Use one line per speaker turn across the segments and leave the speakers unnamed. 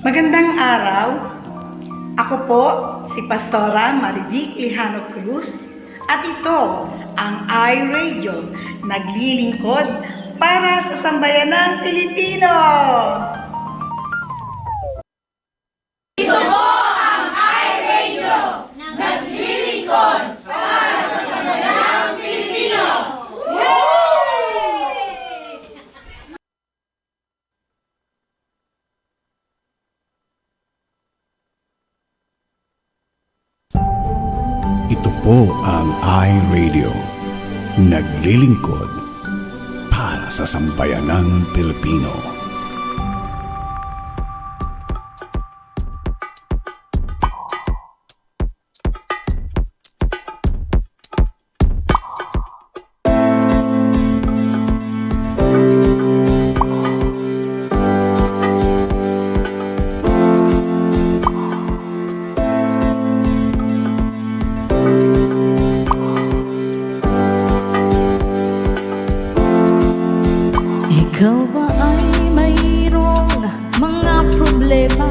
Magandang araw. Ako po si Pastora Marivic Lijano Cruz at ito ang iRadio, naglilingkod para sa sambayanang Pilipino.
Ito po ang iRadio, naglilingkod para sa sambayanang Pilipino.
Ito po ang iRadio, naglilingkod para sa sambayanang Pilipino.
Ikaw ba ay mayroong mga problema?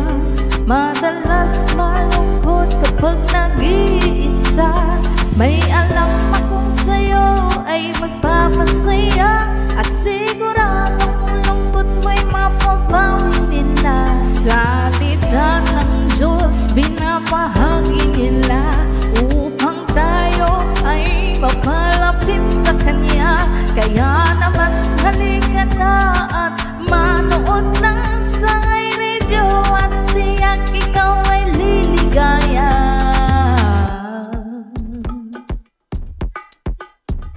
Madalas malungkot kapag nag-iisa. May alam akong sa'yo ay magpapasaya, at siguradong lungkot mo'y mapapawi nila. Salita ng Diyos binabahagi nila upang tayo ay mapalapit sa Kanya. Kaya naman halika na at manood ng sa iRadio, at tiyak ikaw ay liligaya.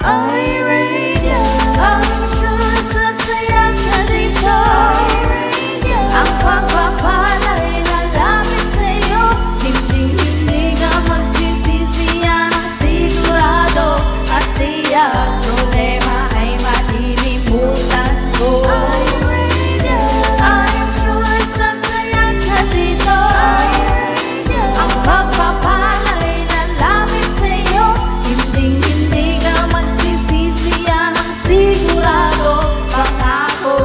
iRadio, ang sasaya ka dito. Ang pagpapalay lalapit sa'yo, hindi ka magsisisi, yan ang sigurado. At tiyak problema ay malilimutan ko. I'm sure sasaya ka dito. Ang pagpapalay lalapit sa'yo, hindi ka magsisisi, yan ang sigurado. Pangako.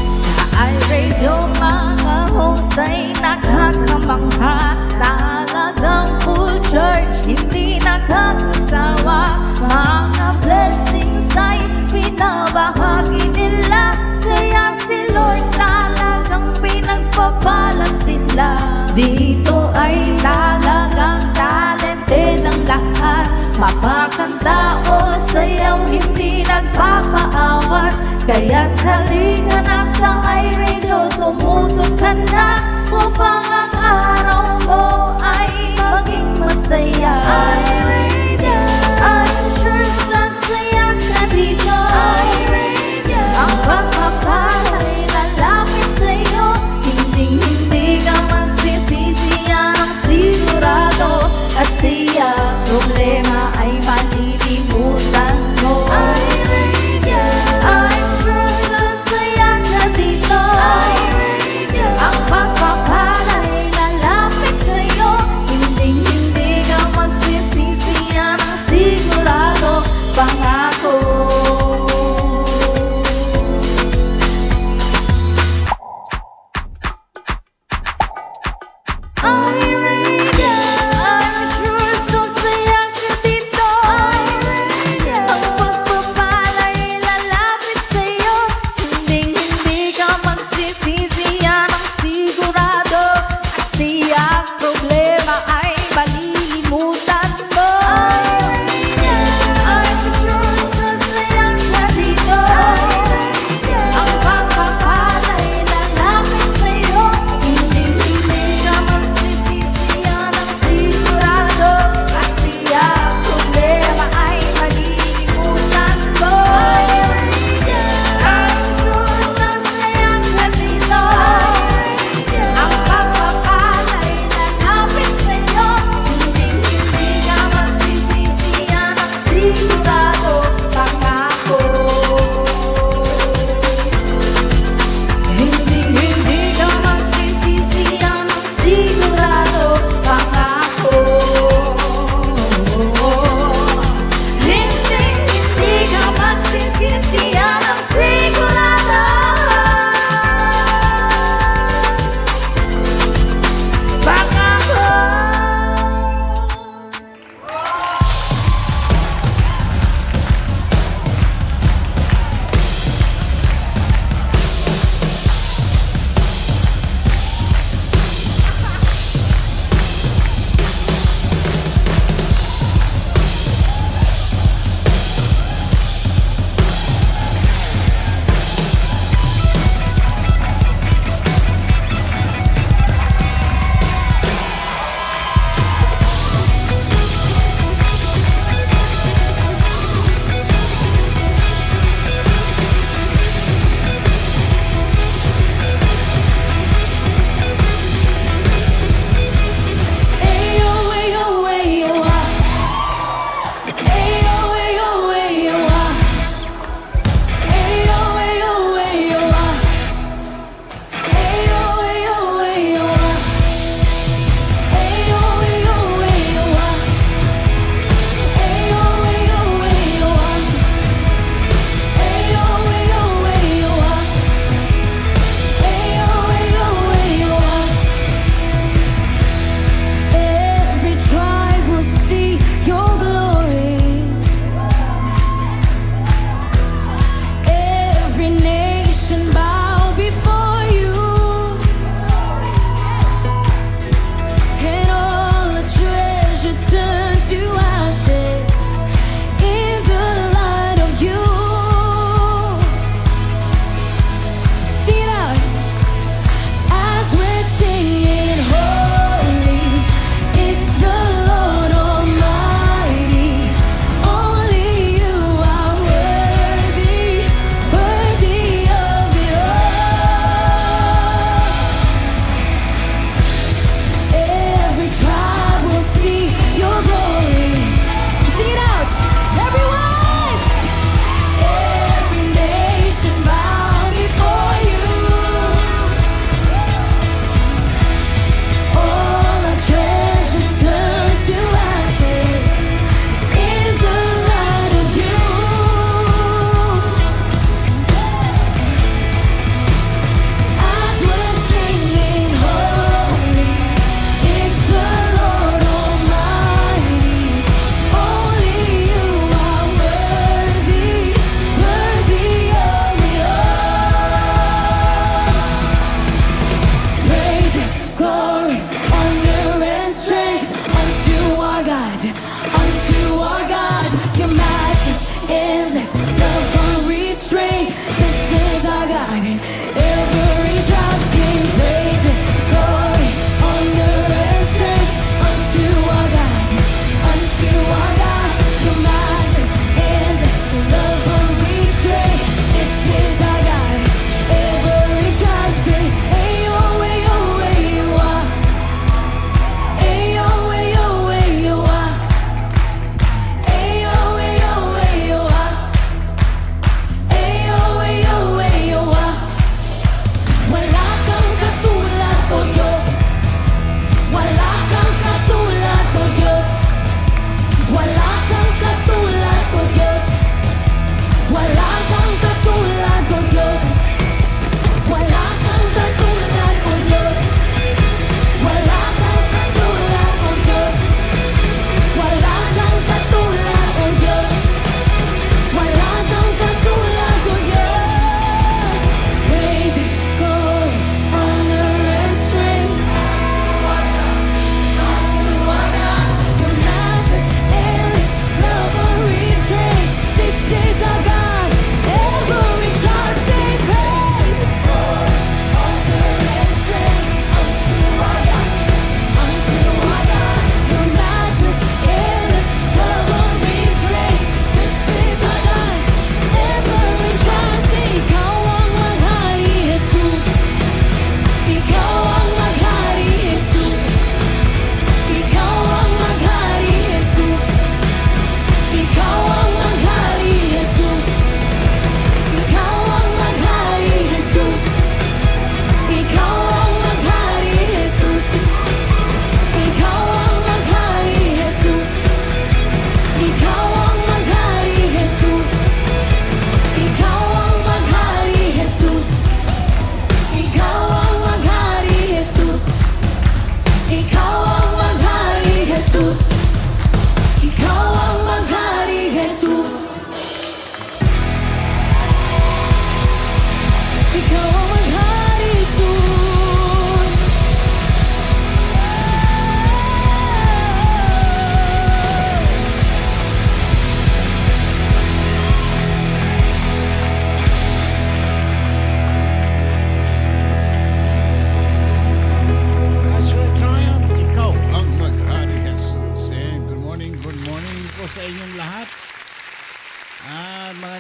Sa iRadio mga host ay nakakamangha, talagang full church, hindi nakakasawa. Mga blessings ay pinabahagi nila, kaya si Lord talagang pinagpapala sila. Dito ay talagang talented ang lahat, mapakanta o sayaw, hindi nagpapaawat. Kaya't halika na sa iRadio, tumutok ka na upang ang araw mo ay maging masaya. iRadio, I'm sure sasaya ka dito. Ang pagpapalay lalapit sa'yo, hindi ka magsisisi, yan ang sigurado. At tiyak problema ay malilimutan mo. iRadio, I'm sure sasaya ka dito. Ang pagpapalay lalapit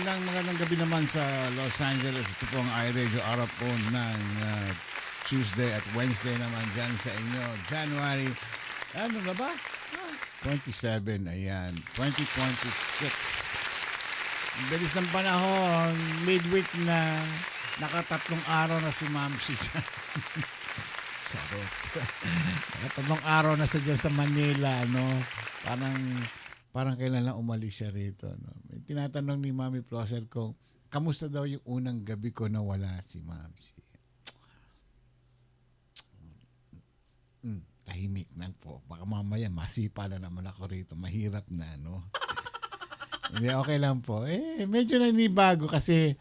magandang gabi naman sa Los Angeles. Ito po ang iRadio, araw po ng Tuesday at Wednesday naman dyan sa inyo. January, ano na ba? 27, ayan. 2026. Ang bilis ng panahon, midweek na, nakatatlong araw na si Ma'am si dyan. Sorry. Nakatatlong araw na siya dyan sa Manila, no? Parang kailan lang umalis siya rito. No? Tinatanong ni Mami Prosser kung kamusta daw yung unang gabi ko na wala si Mamsi. Tahimik na po. Baka mamaya masipa na naman ako rito. Mahirap na, no? Hindi, okay lang po. Medyo nanibago kasi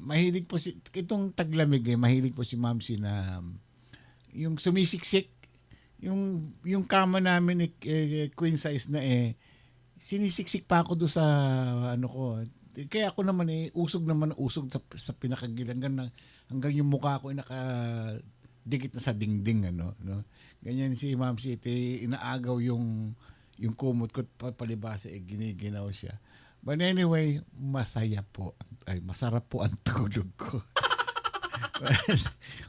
mahilig po itong taglamig mahilig po si Mamsi na yung sumisiksik. Yung kama namin queen size na sinisiksik pa ako doon sa ano ko. Kaya ako naman usog sa pinakagilan hanggang yung mukha ko nakadikit na sa dingding ano, no. Ganyan si Ma'am City, inaagaw yung kumot ko palibasa giniginaw siya. But anyway, masaya po. Masarap po ang tulog ko.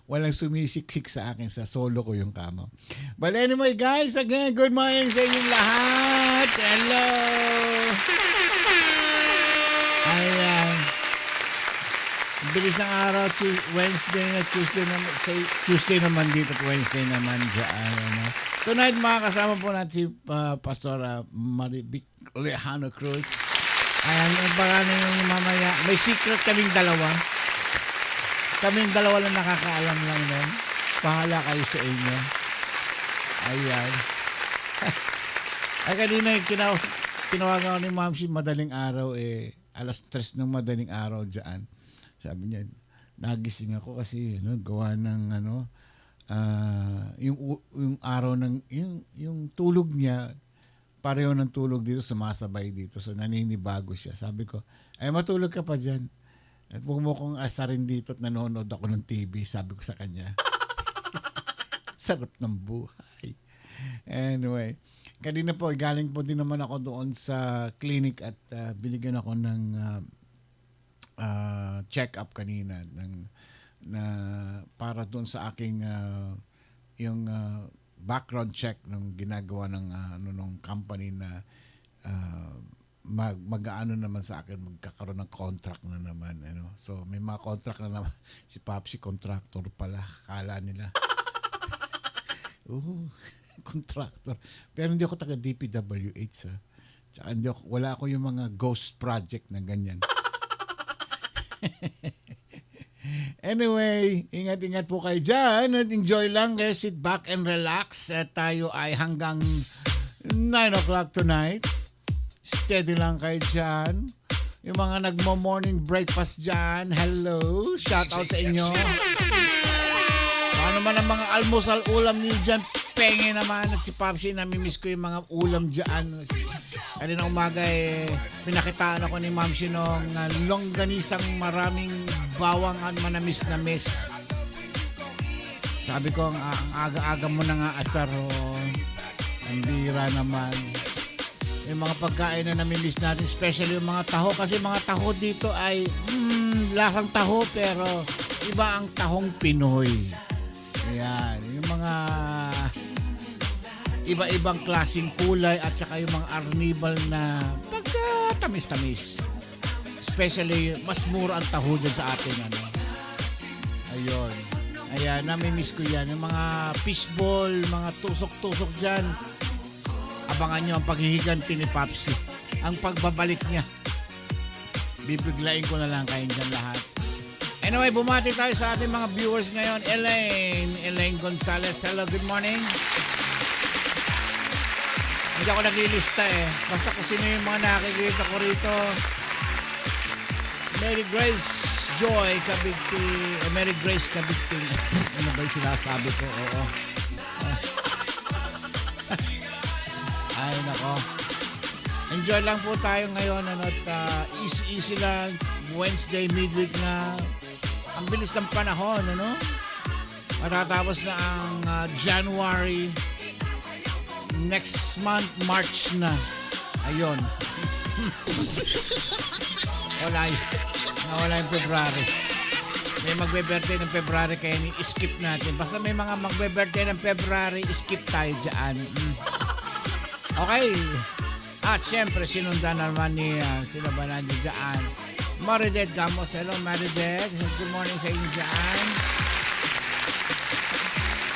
Walang sumisiksik sa akin sa solo ko yung kama. But anyway guys, again, good morning sa inyong lahat. Hello! Ayan. Bilis ng araw, Wednesday na Tuesday naman dito at Wednesday naman dyan. Ano. Tonight makakasama po natin si Pastora Marivic Lejano Cruz. Ayan, yung pangalan yung mamaya. May secret kaming dalawa. Kaming dalawa lang nakakaalam lang nun. Pahala kayo sa inyo. Ayan. Ay kanina tinawagan ko ni Ma'am si madaling araw alas 3 ng madaling araw dyan. Sabi niya, nagising ako kasi gawa ng yung araw ng yung tulog niya pareho ng tulog dito, sumasabay dito. So naninibago siya. Sabi ko, matulog ka pa dyan. At huwag mo kong asarin dito at nanonood ako ng TV, sabi ko sa kanya. Sarap ng buhay. Anyway, kanina po, galing po din naman ako doon sa clinic at binigyan ako ng check-up kanina na para doon sa aking yung background check nung ginagawa ng nung company na mag-aano naman sa akin, magkakaroon ng contract na naman. So, may mga contract na naman. Si Papsi, contractor pala. Kala nila. Contractor. Pero hindi ako taga DPWH. Tsaka wala ako yung mga ghost project na ganyan. Anyway, ingat-ingat po kayo dyan at enjoy lang kayo. Sit back and relax. At tayo ay hanggang 9 o'clock tonight. Steady lang kayo dyan. Yung mga nagmo-morning breakfast dyan, hello. Shout out sa inyo. Paano man ang mga almusal ulam niyo dyan, penge naman. At si Papsi, namimiss ko yung mga ulam dyan. Kanina umaga pinakitaan ako ni Mamsi nung longganisang maraming bawang at manamis-namis. Sabi ko, ang aga-aga mo na nga asar. Ang bira naman. Yung mga pagkain na namimiss natin, especially yung mga taho. Kasi mga taho dito ay lasang taho pero iba ang tahong Pinoy. Ayan. Yung mga iba-ibang klaseng kulay at saka yung mga arnibal na pagka-tamis-tamis. Especially, mas mura ang taho dyan sa atin. Ayun. Ayan, namimiss ko yan. Yung mga fishball, mga tusok-tusok dyan. Abangan nyo ang paghihiganti ni Papsi. Ang pagbabalik niya. Bibiglain ko na lang kayo dyan lahat. Anyway, bumati tayo sa ating mga viewers ngayon. Elaine Gonzalez. Hello, good morning. Hindi ako naglilista Basta kung sino yung mga nakikita ko rito. Mary Grace Joy Kabigti. Mary Grace Kabigti. Ano ba yung sinasabi ko? Oo. Ay, nako. Enjoy lang po tayo ngayon. At easy lang. Wednesday, midweek na. Ang bilis ng panahon, Matatapos na ang January. Next month, March na. Ayun. Nawala yung February. May magbe-birthday ng February kaya skip natin. Basta may mga magbe-birthday ng February, skip tayo dyan. Okay. At syempre, sinundan naman ni sino ba nandiyan dyan? Maridet Gamos. Hello, Maridet. Good morning sa inyo dyan.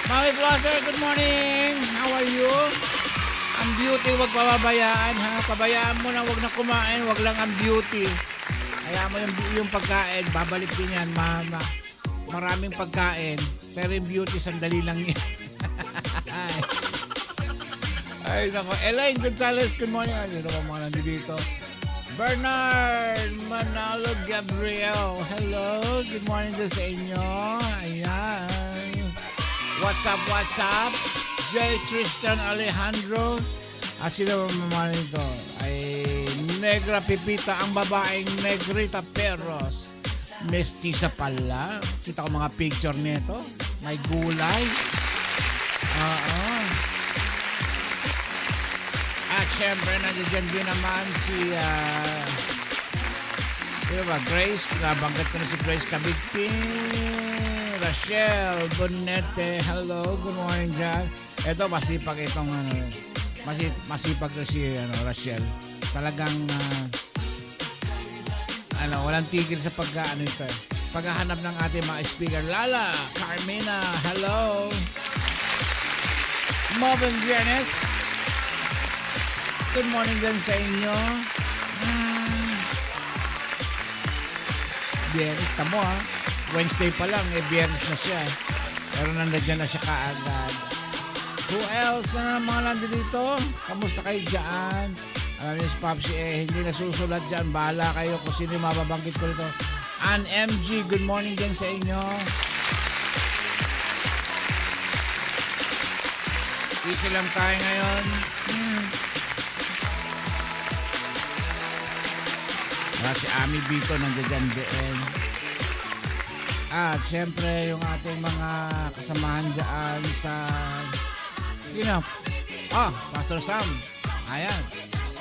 Mami Flosser, good morning. How are you? Ang beauty, wag pababayaan, ha? Pabayaan mo na, wag na kumain, wag lang ang beauty. Kaya mo yung pagkain, babalik din yan. Maraming pagkain, pero yung beauty, sandali lang yan. Ay, nako. Elaine Gonzalez, good morning. Ano ba mga nandito? Bernard Manalo Gabriel, hello. Good morning din sa inyo. Ayan. What's up? J. Tristan Alejandro. At sino ba nito? Ay Negra Pipita, ang babaeng Negrita Perros. Mestiza pala. Kita ko mga picture nito. May gulay. At syempre, nandiyan din naman si Grace. Nabanggit ko na si Grace Cabigtin. Rachel Bonete. Hello, good morning dyan. Ito, masipag itong masipag na si Rachel. Talagang walang tigil sa paghahanap ng ating mga speaker. Lala, Carmina, hello. Marvin Biernes, good morning din sa inyo. Biernes, tamo ha. Wednesday pa lang, Biyernes na siya. Pero nandiyan na siya kaagad. Who else na mga nandito? Kamusta kayo dyan? Alam niyo si Popsi, hindi nasusulat dyan. Bahala kayo kung sino yung mababanggit ko rito. Ann MG, good morning din sa inyo. Easy lang tayo ngayon. Si Ami Bito nandiyan din. At syempre yung ating mga kasamahan dyan sa Pastor Sam. Ayan,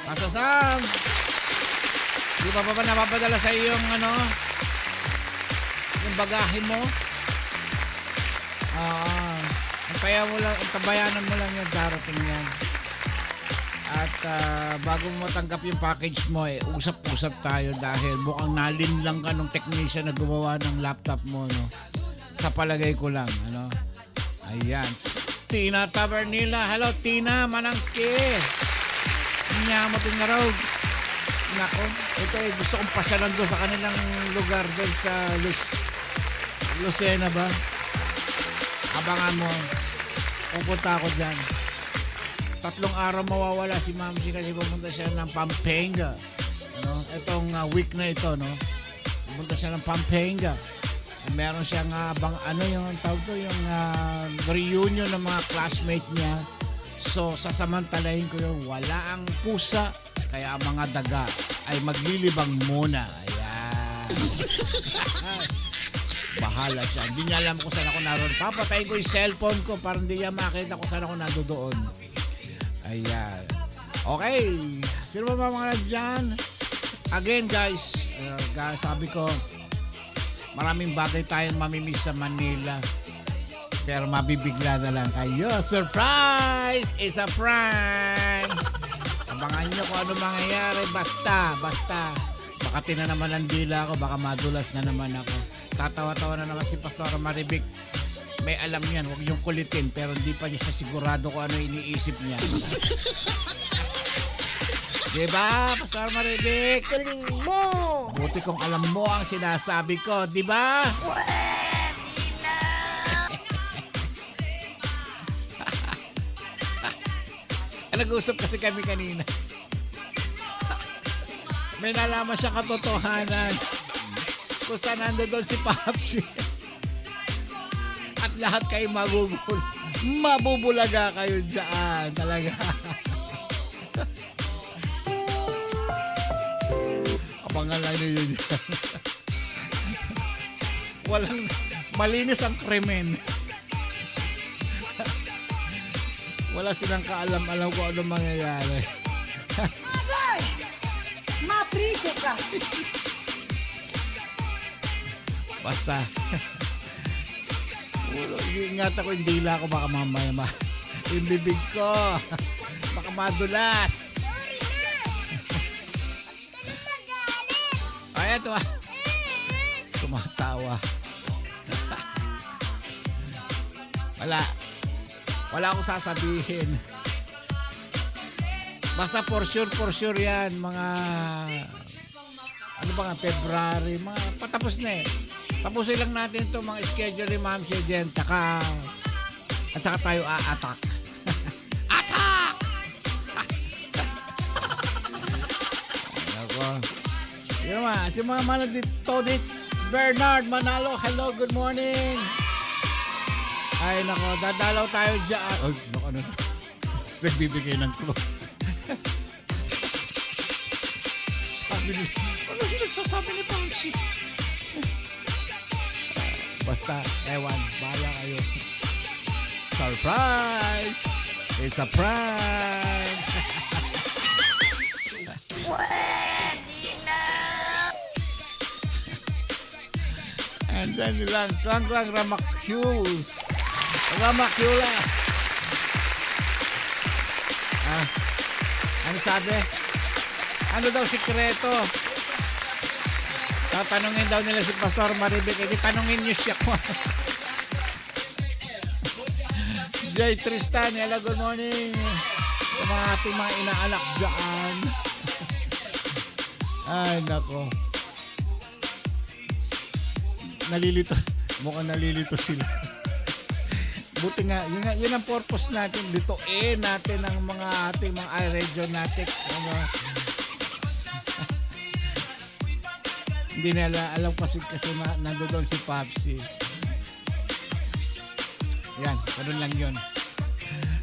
Pastor Sam, di ba napapadala sa iyo yung yung bagahe mo? Ang tabayanan mo lang yan, darating yan. At bago mo matanggap yung package mo, usap-usap tayo dahil mukhang nalinlang ka nung technician na gumawa ng laptop mo, no? Sa palagay ko lang, Ayan. Tina Tabernila. Hello, Tina Manangski. Nyamotin na raw. Nako, ito gusto kong pasyalan doon sa kanilang lugar doon sa Lucena ba? Abangan mo. Pupunta ako dyan. 3 araw mawawala si Mamsi kasi pupunta siya ng Pampanga. Itong week na ito, no? Pupunta siya ng Pampanga. Meron siyang yung tawag to, yung reunion ng mga classmate niya. So, sasamantalahin ko yun. Wala ang pusa, kaya ang mga daga ay maglilibang muna. Ayan. Bahala siya. Hindi niya alam kung saan ako naroon. Papatayin ko yung cellphone ko para hindi niya makita kung saan ako nandoon. Ayan. Okay. Sino ba mga nandyan? Again, guys, sabi ko, maraming bagay tayong mamimiss sa Manila. Pero mabibigla na lang kayo. Surprise! It's a prank! Abangan nyo kung ano mangyayari. Basta. Baka naman ang dila ako. Baka madulas na naman ako. Tatawa-tawa na naman si Pastora Maribik. May alam yan, huwag niyong kulitin, pero hindi pa niya sigurado kung ano iniisip niya. Diba, Pastor Maribik?
Galing mo!
Buti kung alam mo ang sinasabi ko, diba?
Pwede na!
Nag-usap kasi kami kanina. May nalaman siya katotohanan. Kung saan nandoon si Popsi. At lahat kayo mabubulaga kayo dyan. Talaga. Abangan lang nyo yun. Walang malinis ang krimen. Wala silang kaalam-alam kung ano mangyayari.
Mapriso ka.
Basta. Ingat ako, yung dila ko baka mamaya yung bibig ko. Baka madulas. Ay, ito tumatawa. Wala akong sasabihin. Basta for sure yan, mga ano ba nga, February, mga patapos na eh. Tapusin lang natin ito, mga schedule ni Ma'am si Jen, at saka tayo a-attack. Attack! Ako. Yun ma, si mga Todits, Bernard Manalo, hello, good morning. Ay nako, dadalaw tayo dyan. Oh, ano, nagbibigay ng clue. Sabi ni, ano yung nagsasabi ni Pamsi? Basta, ewan, bahala kayo. Surprise! It's a prank!
Pwede na.
And then nilang Klang Ramacules. Ramacula. Ano sabi? Ano daw sikreto? Tatanungin daw nila si Pastor Maribek. Hindi tanungin niyo siya ko. Jay Tristan, hello, good morning. Sa mga ating mga inaanak dyan. Ay, nako. Nalilito. Mukhang nalilito sila. Buti nga, yun ang purpose natin. Ditoin natin ang mga ating mga iRegionatics. Hindi nila alam kasi nandoon si Papsi. Yan, ganun lang yun.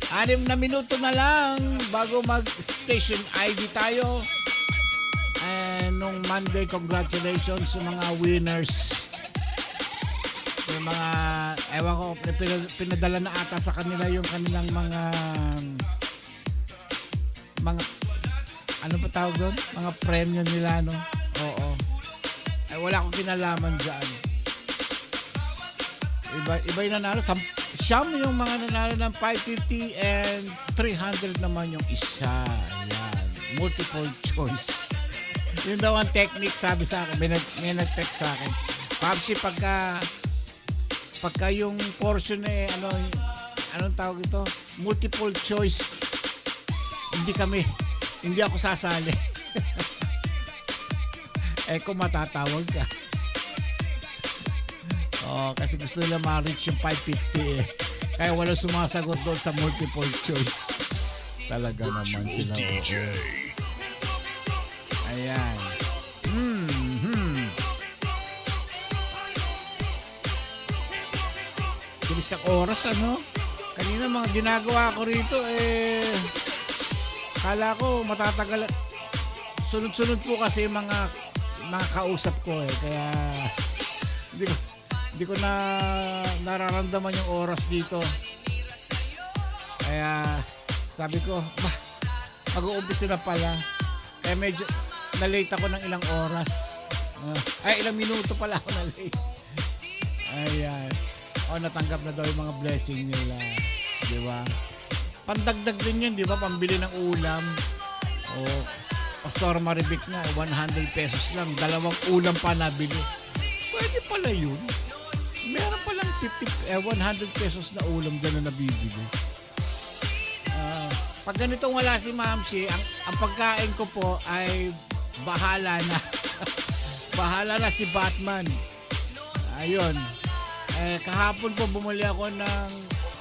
6 na minuto na lang bago mag-station ID tayo. And nung Monday, congratulations sa mga winners. Yung mga, ewan ko, pinadala na ata sa kanila yung kanilang mga ano pa tawag doon? Mga premyo nila, no? Oo. Ay, wala akong kinalaman dyan. Iba yung nanalo. Siyam yung mga nanalo ng 550 and 300 naman yung isa. Ayan. Multiple choice. Yun daw ang technique, sabi sa akin. May nag-text sa akin. Papsi, pagka yung portion eh, anong tawag ito? Multiple choice. Hindi ako sasali. Kung matatawag ka. Kasi gusto nila ma-reach yung 550 eh. Kaya walang sumasagot doon sa multiple choice. Talaga naman sila. Ayan. Bilis ang oras, ano? Kanina mga ginagawa ko rito kala ko matatagal. Sunod-sunod po kasi mga kausap ko kaya hindi ko na nararamdaman yung oras dito. Kaya sabi ko, mag-uumpisa na pala. Kaya medyo na-late ako ng ilang oras. Ilang minuto pala ako na-late. Ayan. Natanggap na daw yung mga blessing nila. Di ba? Pandagdag din yun, di ba? Pambili ng ulam. Pastor Maribek na, 100 pesos lang. 2 ulam pa nabili. Pwede pala yun. Meron palang 100 pesos na ulam dyan na nabibili. Pag ganito wala si Mamsi, ang pagkain ko po ay bahala na. Bahala na si Batman. Ayun. Kahapon po bumuli ako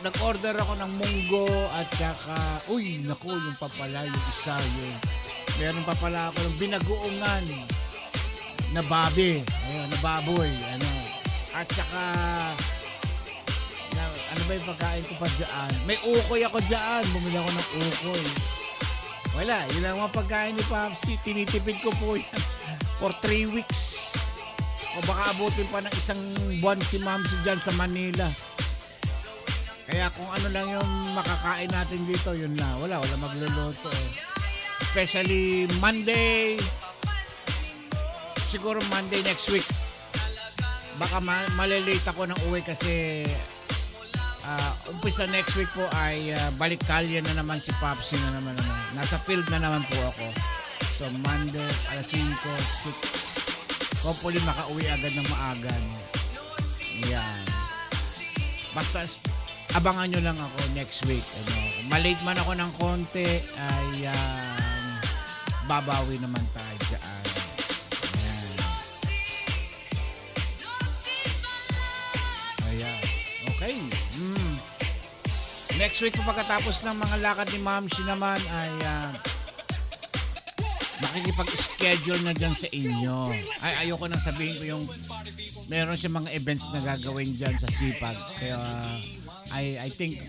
nag-order ako ng munggo at saka, yung papala, yung isa yun. Meron pa pala ako ng binagoongan na babi. Ayun, na baboy. At saka, ano ba yung pagkain ko pa dyan? May ukoy ako dyan. Bumili ako ng ukoy. Wala, yun lang mga pagkain ni Papsi. Tinitipid ko po yan for 3 weeks. O baka abutin pa ng 1 buwan si Mamsi dyan sa Manila. Kaya kung ano lang yung makakain natin dito, yun na. Wala magluluto. Especially Monday, siguro Monday next week. Baka malilate ako ng uwi kasi umpisa next week po ay balik kalye na naman si Popsi na naman. Nasa field na naman po ako. So Monday, alas 5, 6. Hopefully makauwi agad ng maaga. Yan. Basta abangan nyo lang ako next week. Malate man ako ng konti ay babawi naman tayo dyan. Ayan. Ayan. Okay. Next week po pagkatapos ng mga lakad ni Ma'am Shi naman ay makikipag-schedule na dyan sa inyo. Ay, ayoko nang sabihin ko yung meron siya mga events na gagawin dyan sa Sipag. Kaya I think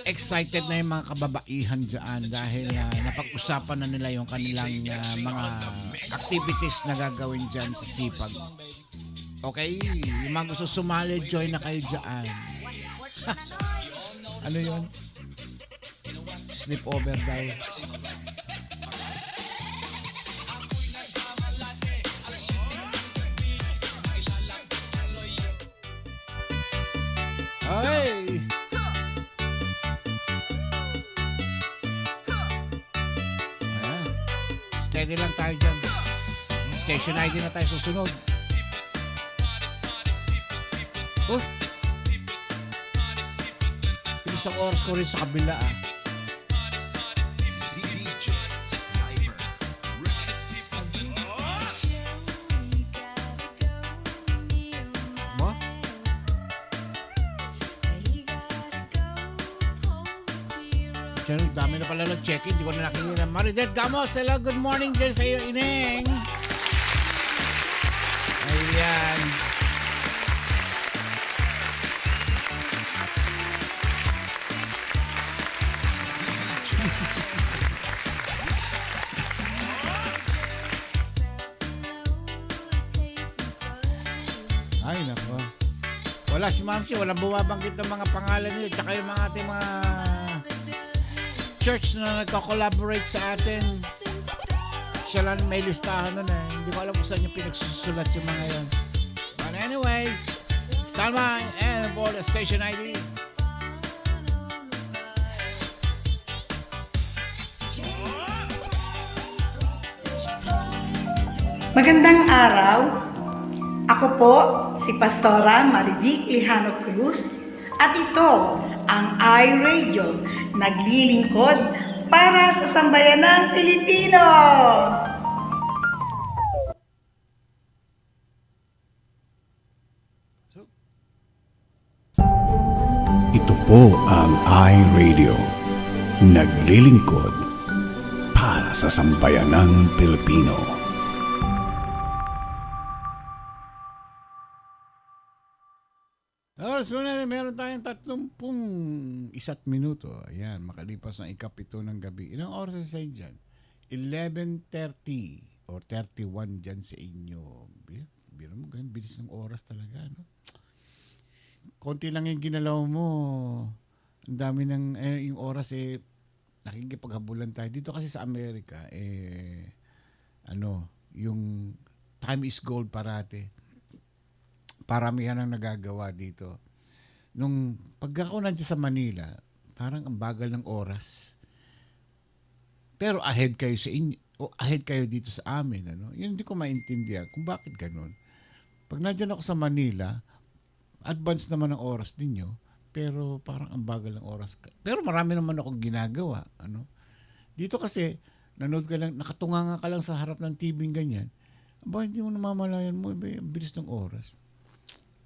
excited na yung mga kababaihan dyan dahil napag-usapan na nila yung kanilang mga activities na gagawin dyan sa Sipag. Okay? Yung mga gusto sumali, join na kayo dyan. Ano yun? Sleep over daw. Okay. Ayan. Steady lang tayo dyan. Station ID na tayo susunod. Oh. Bilis ang oras ko rin sa kabila Dami na pala nag-check-in. Hindi ko na nakikita. Maridet Gamos, hello, good morning dyan sa iyo, Ineng. Ayan. Ay, nako. Wala si Ma'am Shi, walang bumabanggit ng mga pangalan niya. Tsaka yung mga ating mga church na nagko-collaborate sa atin. Siya lang may listahan nun eh. Hindi ko alam kung saan yung pinagsusulat yung mga yan. But anyways, Salma and for the station ID.
Magandang araw. Ako po si Pastora Marivic Lijano Cruz at ito ang iRadio, naglilingkod para sa sambayanang Pilipino.
Ito po ang iRadio, naglilingkod para sa sambayanang Pilipino.
Oras mo na, meron tayong 31 minuto. Ayan, makalipas ng ikapito ng gabi. Ilang oras na sa'yo dyan? 11:30 or 31 dyan sa inyo. Biro mo, ganyan, bilis ng oras talaga, no? Konti lang yung ginalaw mo. Ang dami ng, yung oras nakikipaghabulan tayo. Dito kasi sa Amerika, yung time is gold parate. Paramihan ang nagagawa dito. Nung pag ako nandiyan sa Manila, parang ang bagal ng oras. Pero ahead kayo sa inyo, o ahead kayo dito sa amin, Yun hindi ko maintindihan kung bakit ganun. Pag nandiyan ako sa Manila, advance naman ang oras ninyo, pero parang ang bagal ng oras. Pero marami naman akong ginagawa, Dito kasi nanood ka lang, nakatunganga ka lang sa harap ng TV ganyan. Aba, hindi mo namamalayan mo, ang bilis ng oras.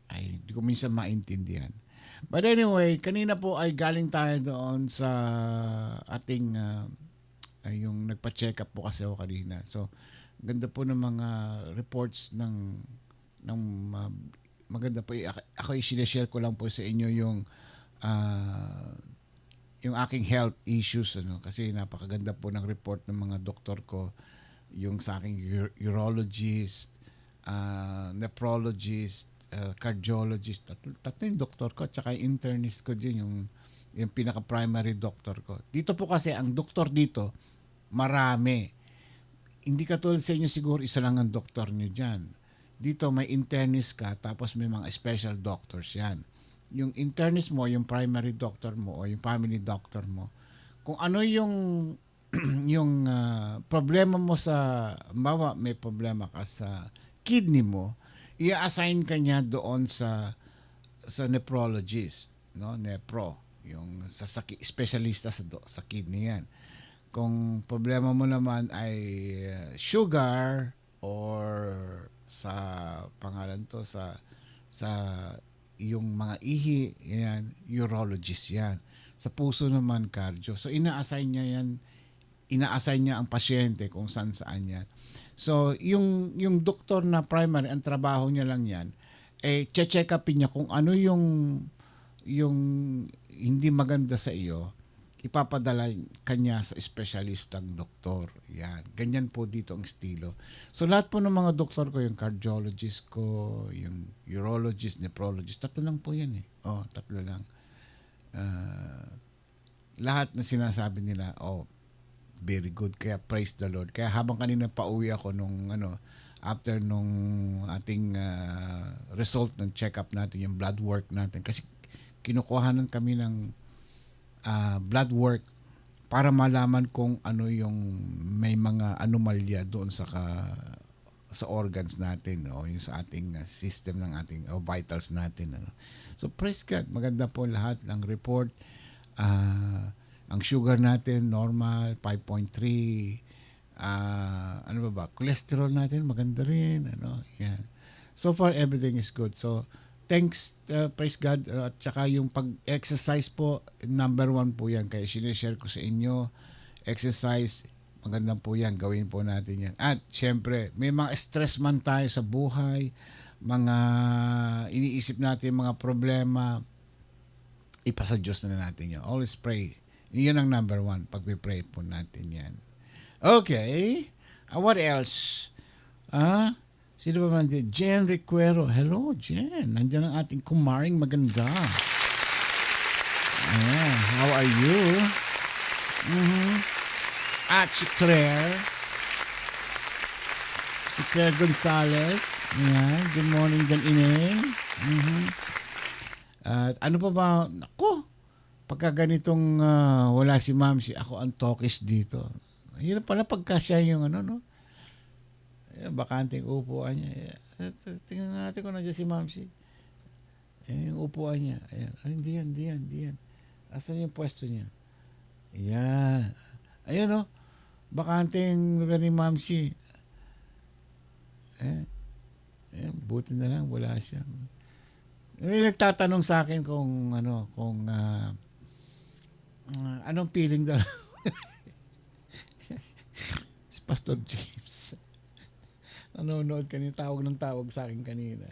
Ay, hindi ko minsan maintindihan. But anyway, kanina po ay galing tayo doon sa ating yung nagpa-check up po kasi ako kanina. So, ganda po ng mga reports ng maganda po. Ako i-share ko lang po sa inyo yung aking health issues, kasi napakaganda po ng report ng mga doktor ko, yung sa aking urologist, nephrologist, cardiologist, tatlo yung doktor ko, at saka yung internist ko dyan, yung pinaka-primary doctor ko. Dito po kasi, ang doktor dito, marami. hindi katulad sa inyo siguro isa lang ang doktor nyo dyan. Dito may internist ka, tapos may mga special doctors yan. Yung internist mo, yung primary doctor mo, o yung family doctor mo, kung ano yung yung problema mo sa, bawa may problema ka sa kidney mo, i-assign ka niya doon sa nephrologist, no? Nephro, yung specialista sa kidney yan. Kung problema mo naman ay sugar or sa pangalan to sa yung mga ihi, yan, urologist yan. Sa puso naman cardio. So ina-assign niya ang pasyente kung saan yan. So yung doktor na primary, ang trabaho niya lang yan, check upin niya kung ano yung hindi maganda sa iyo, ipapadala kanya sa espesyalistang doktor. Yan. Ganyan po dito ang estilo. So lahat po ng mga doktor ko, yung cardiologist ko, yung urologist, nephrologist, tatlo lang po yan eh. Tatlo lang. Lahat na sinasabi nila, very good. Kaya praise the Lord. Kaya habang kanina pauwi ako after nung ating result ng check-up natin, yung blood work natin. Kasi kinukuhanan kami ng blood work para malaman kung ano yung may mga anomalya doon sa organs natin, o yung sa ating system ng ating vitals natin. So praise God, maganda po lahat ng report. Ang sugar natin normal 5.3. Ano ba? Cholesterol natin maganda rin, yan. So far everything is good. So thanks, praise God, at saka yung pag-exercise po, number 1 po yan. Kaya sinishare ko sa inyo, exercise, maganda po yan, gawin po natin yan. At syempre, may mga stress man tayo sa buhay, mga iniisip natin, mga problema, ipasa Diyos na natin yan. Always pray. Yun ang number 1, pag-pray po natin yan. Okay, what else? Sino ba man? Jen Recuero. Hello, Jen. Nandiyan ang ating kumaring maganda. How are you? At si Claire. Si Claire Gonzalez. Ayan. Good morning, Jan Ineng. At ano pa ba? Naku, pagka ganitong wala si Ma'am, ako ang talkish dito. Hirap pala pagka siya yung bakanting upuan niya. Tingnan natin kung nandiyan si Mamsi. Yung upuan niya. Ayan. Hindi yan. Asan yung pwesto niya? Ayan. Ayan bakanting lugar ni Mamsi. Ayan. Buti na lang, wala siya. May nagtatanong sa akin kung anong feeling daw. Si Pastor James. Nanonood kanina, tawag sa akin kanina.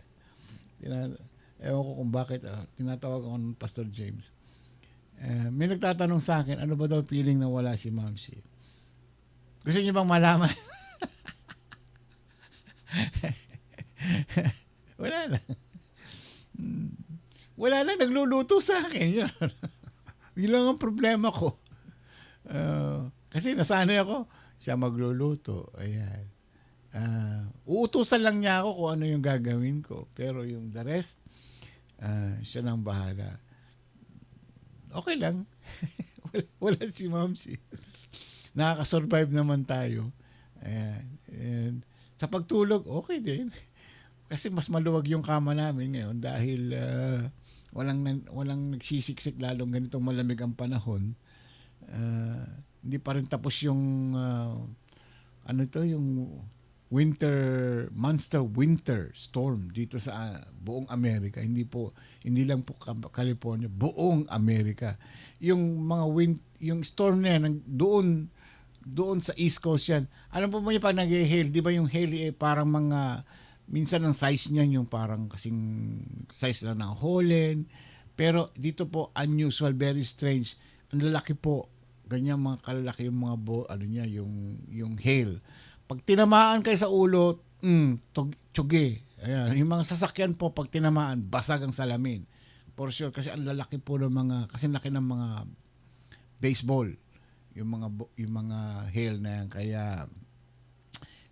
Ewan ko kung bakit, tinatawag ako ng Pastor James. May nagtatanong sa akin, ano ba daw feeling na wala si Mamsi? Gusto niyo bang malaman? Wala lang. Wala lang, nagluluto sa akin. Yun lang ang problema ko. Kasi nasanay ako, siya magluluto. Ayan. Uutusan lang niya ako kung ano yung gagawin ko. Pero yung the rest, siya nang bahala. Okay lang. wala si Mamsi. Nakaka-survive naman tayo. Ayan. And sa pagtulog, okay din. Kasi mas maluwag yung kama namin ngayon dahil walang nagsisiksik, lalong ganitong malamig ang panahon. Hindi pa rin tapos yung yung monster winter storm dito sa buong Amerika. Hindi lang po California, buong Amerika. Yung mga yung storm na yan, doon sa East Coast yan. Alam po mo yung pag nag-hail, di ba yung hail parang minsan ang size niyan yung parang kasing size lang ng Holland. Pero dito po unusual, very strange. Ang lalaki po, ganyan mga kalalaki yung mga yung hail. Pag tinamaan kayo sa ulo, tsugi. Ayan. Yung mga sasakyan po, pag tinamaan, basag ang salamin. For sure, kasi ang lalaki po ng kasi laki ng mga baseball. Yung mga hail na yan. Kaya,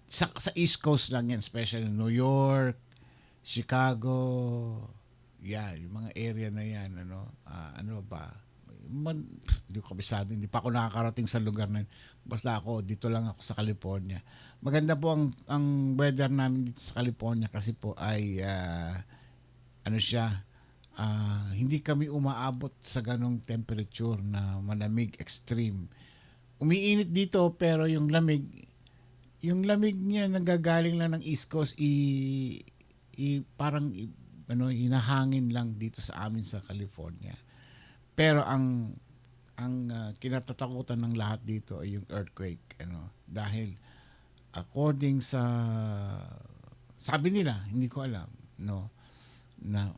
sa East Coast lang yan, especially New York, Chicago, yan, yung mga area na yan, ano ba, hindi ko kabisado, hindi pa ako nakakarating sa lugar na yun. Basta ako, dito lang ako sa California. Maganda po ang weather namin dito sa California kasi po ay, ano siya, hindi kami umaabot sa ganong temperature na malamig, extreme. Umiinit dito pero yung lamig niya nagagaling lang ng East Coast parang hinahangin lang dito sa amin sa California. Pero ang kinatatakutan ng lahat dito ay yung earthquake, dahil according sa sabi nila, hindi ko alam, na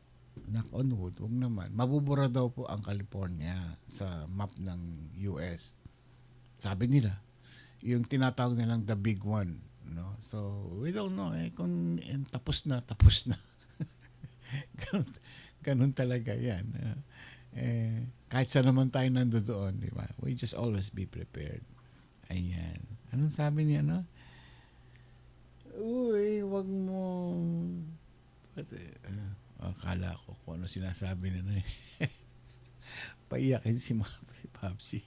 knock on wood, wag naman, mabubura daw po ang California sa map ng US. Sabi nila, yung tinatawag nilang the big one, so we don't know kung tapos na ganun talaga yan. Kahit saan naman tayo nandoon, di ba, we just always be prepared. Ayan, anong sabi niya, uy, wag mo akala ko kung ano sinasabi nila paiyakin si Papsi.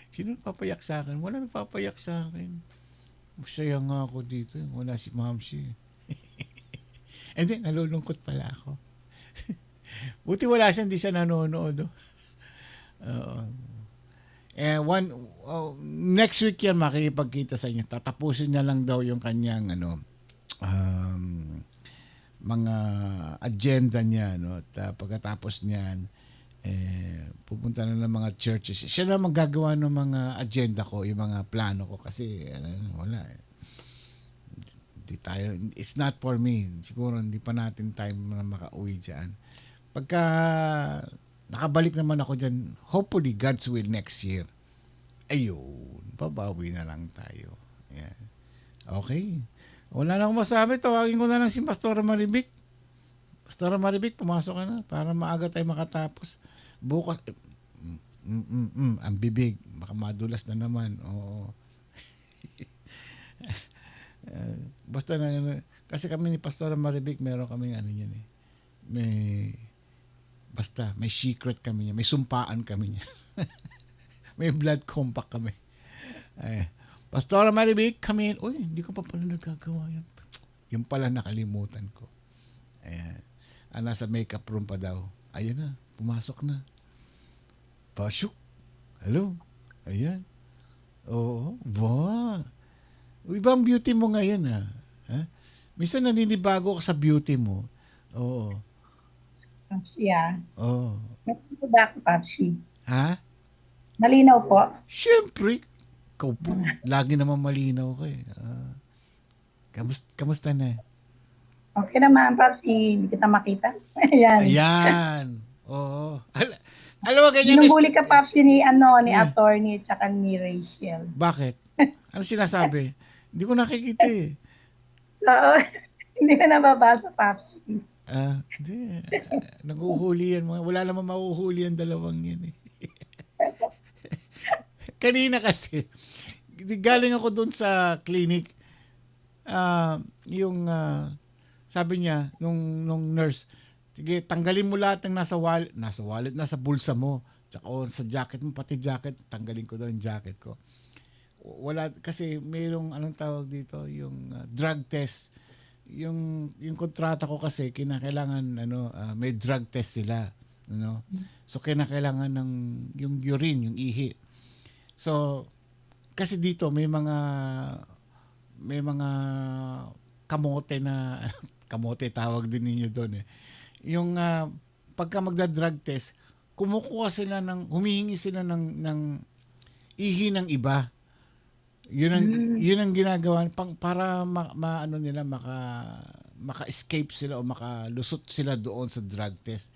Sino nagpapayak sa akin? Wala nagpapayak sa akin. Masaya nga ako dito. Wala si Mamsi. And then, nalulungkot pala ako. Buti wala siya, hindi siya nanonood. Next week yan, makikipagkita sa inyo. Tatapusin niya lang daw yung kanyang mga agenda niya, at pagkatapos niyan pupunta na ng mga churches. Siya na maggagawa ng mga agenda ko, yung mga plano ko kasi wala hindi tayo, it's not for me. Siguro hindi pa natin time na makauwi diyan. Pagka nakabalik naman ako diyan, hopefully God's will next year. Ayun, babawi na lang tayo. Yan. Okay. Wala na akong masabi. Tawagin ko na lang si Pastora Maribik. Pastora Maribik, pumasok ka na para maaga tayo makatapos. Bukas, ang bibig. Baka madulas na naman. Oo. Basta na, kasi kami ni Pastora Maribik, meron kami yan eh. May secret kami niya. May sumpaan kami niya. May blood compact kami. Pastora Maribik, come in. Uy, hindi ko pa pala nagagawa yan. Yung pala nakalimutan ko. Ayan. Nasa makeup room pa daw. Ayun na, pumasok na. Pasok. Hello. Ayan. Oo. Ba. Iba ang beauty mo ngayon ha. Minsan naninibago ka sa beauty mo. Oo.
Papsi,
Oo.
Malinaw ba ako, Papsi?
Ha?
Malinaw po.
Siyempre. Ikaw po. Lagi naman malinaw ka eh. Kamusta na?
Okay naman, Papsi. Hindi kita makita. Ayan.
Ayan. Oo. Alam mo, ganyan.
Ginuhuli ka, Papsi, ni attorney at saka ni Rachel.
Bakit? Ano sinasabi? Hindi ko nakikita eh.
So, hindi ko nababasa, Papsi.
Hindi. Naguhuli yan. Wala naman mahuhuli yan dalawang yan eh. Kanina kasi, galing ako doon sa clinic. Sabi niya, nung nurse, sige, tanggalin mo lahat ng nasa wallet, nasa bulsa mo, tsaka sa jacket mo, pati jacket, tanggalin ko daw yung jacket ko. Wala, kasi mayroong, anong tawag dito, yung drug test. Yung kontrata ko kasi, kinakailangan, may drug test sila. So, kinakailangan ng, yung urine, yung ihi. So, kasi dito, may mga kamote na, kamote tawag din ninyo doon eh. Yung pagka magda-drug test, humihingi sila ng ihi ng iba. Yun ang ginagawa para maka-escape sila o makalusot sila doon sa drug test.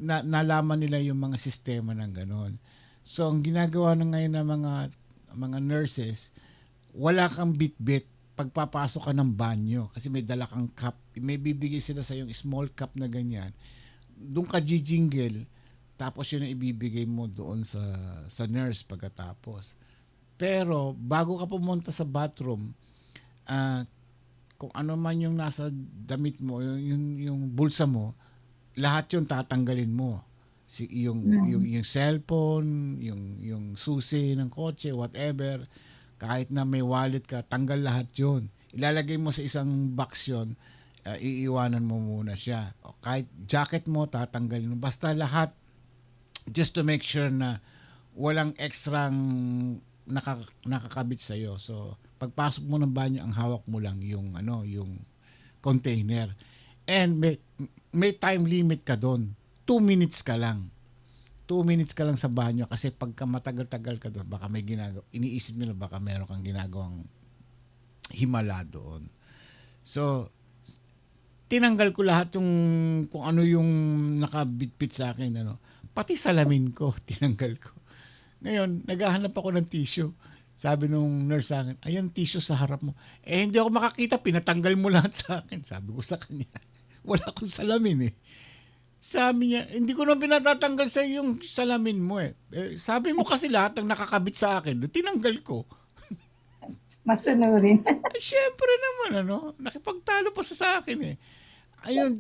Nalaman nila yung mga sistema ng ganon. So, ang ginagawa na ngayon ng mga nurses, wala kang bit-bit pagpapasok ka ng banyo kasi may dala kang cup. May bibigay sila sa yung small cup na ganyan. Doon ka jijingle, tapos yun ang ibibigay mo doon sa nurse pagkatapos. Pero, bago ka pumunta sa bathroom, kung ano man yung nasa damit mo, yung bulsa mo, lahat yung tatanggalin mo. Yung cellphone, yung susi ng kotse, whatever, kahit na may wallet ka, tanggal lahat yun. Ilalagay mo sa isang box yun, iiwanan mo muna siya. O kahit jacket mo, tatanggalin mo. Basta lahat, just to make sure na walang extrang nakakabit sa'yo. So, pagpasok mo ng banyo, ang hawak mo lang yung container. And may time limit ka doon. 2 minutes ka lang. 2 minutes ka lang sa banyo kasi pagka matagal-tagal ka doon, baka may iniisip nila baka meron kang ginagawang himala doon. So, tinanggal ko lahat yung kung ano yung nakabitbit sa akin. Pati salamin ko, tinanggal ko. Ngayon, naghahanap ako ng tissue. Sabi nung nurse sa akin, ayan tissue sa harap mo. Hindi ako makakita, pinatanggal mo lahat sa akin. Sabi ko sa kanya, wala akong salamin eh. Sabi niya, hindi ko na pinatatanggal sa yung salamin mo eh. Sabi mo kasi lahat ng nakakabit sa akin, tinanggal ko.
Masunurin.
Syempre naman, nakipagtalo pa sa akin eh. Ayun,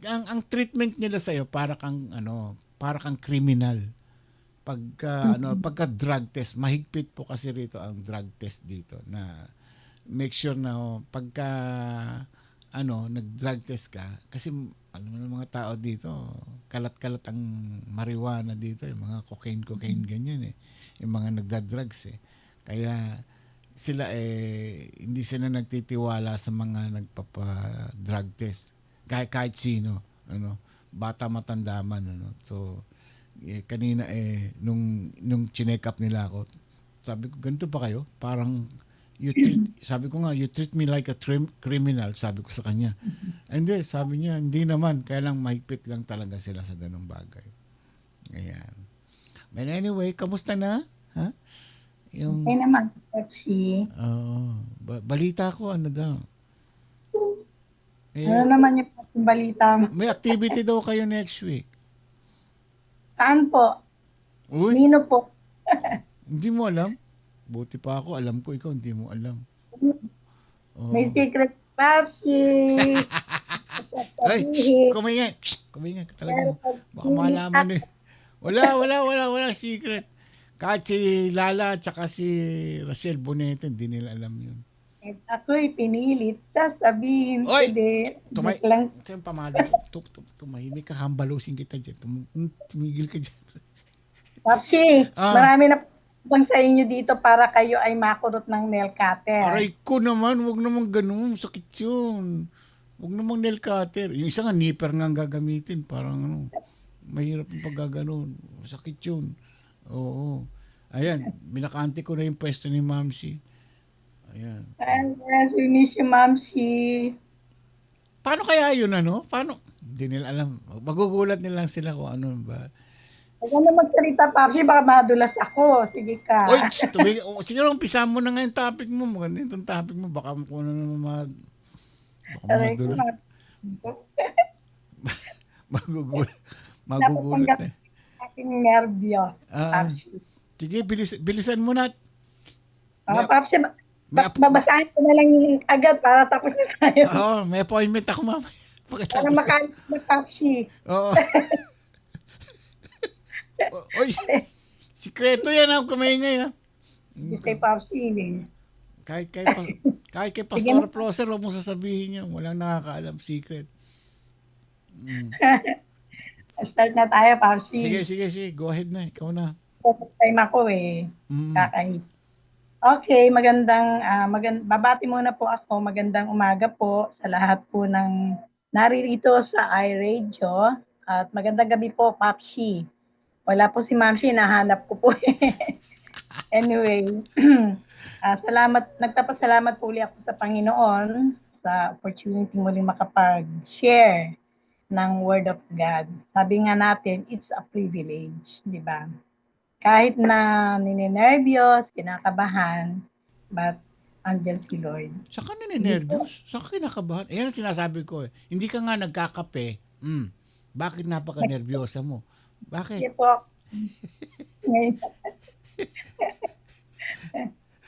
ang treatment nila sa'yo para kang criminal. Pagka drug test, mahigpit po kasi rito ang drug test dito na make sure na pagka nag-drug test ka, kasi alam mo ng mga tao dito, kalat-kalat ang marijuana dito, yung mga cocaine ganyan eh. Yung mga nagda-drugs eh. Kaya sila hindi sila nagtitiwala sa mga nagpapa-drug test. Kahit sino, bata matanda man, So, kanina nung chineck up nila ako, sabi ko, ganito ba kayo? Parang sabi ko nga, you treat me like a criminal, sabi ko sa kanya. Hindi, sabi niya, hindi naman. Kaya lang mahigpit lang talaga sila sa ganung bagay. Ayan. But anyway, kamusta na? Ha?
Okay naman, Pepsi.
Balita ko, ano daw?
Ano naman yung balita mo?
May activity daw kayo next week.
Saan po?
Uy,
Nino po?
hindi mo alam? Buti pa ako, alam ko, ikaw hindi mo alam.
May secret Pepsi.
Ay, kumingay ka talaga. Baka malaman eh. Wala secret. Kahit si Lala at saka si Rachel Bonete, hindi nila alam yun.
Ako'y pinilit sasabihin ko
Oy!
din.
Lang. Saan pamalo? Tumahimik ka, hambalosin kita dyan. Tumigil ka dyan.
Pepsi, marami na bang sa inyo dito para kayo ay makurot ng nail cutter.
Aray ko naman, wag naman ganun. Sakit yun. Wag naman nail cutter. Yung isa nga, nipper nga ang gagamitin. Parang mahirap yung paggaganon. Sakit yun. Oo. Ayan, binakante ko na yung pwesto ni Mamsi. Ayan.
Yes, we miss you, Mamsi.
Paano kaya yun, Paano? Hindi nila alam. Magugulat nila sila kung ano ba.
Huwag ka na magsalita, Papsi, baka madulas ako. Sige ka.
Oy, siguro umpisa mo na nga yung topic mo. Maganda yung topic mo. Baka mo na naman madulas. Magugulat na.
Aking nervyos, Papsi.
Sige, bilisan mo na.
Papsi, babasahin ko na lang agad para tapos na tayo.
May appointment ako mamaya.
Para makalit na Papsi.
Oo. Oy, sikreto yan ang kumaingay ha.
Hindi kay Papsi.
Kahit kay Pastor Proser, huwag mo sasabihin yan. Walang nakakaalam, secret.
Start na tayo, Papsi.
Sige. Go ahead na. Ikaw na.
Time ako Kakahit. Okay, babati muna po ako. Magandang umaga po sa lahat po ng naririto sa iRadio. At magandang gabi po, Papsi. Wala po si Mamsi, nahanap ko po. Anyway, nagpapasalamat po ulit ako sa Panginoon sa opportunity muling makapag-share ng Word of God. Sabi nga natin, it's a privilege, di ba? Kahit na ninenervyos, kinakabahan, but andyan si Lord.
Saan ka ninenervyos? Saan ka kinakabahan? Ayan ang sinasabi ko eh. Hindi ka nga nagkakape. Bakit napaka-nervyosa mo? Bakit?
Sige po.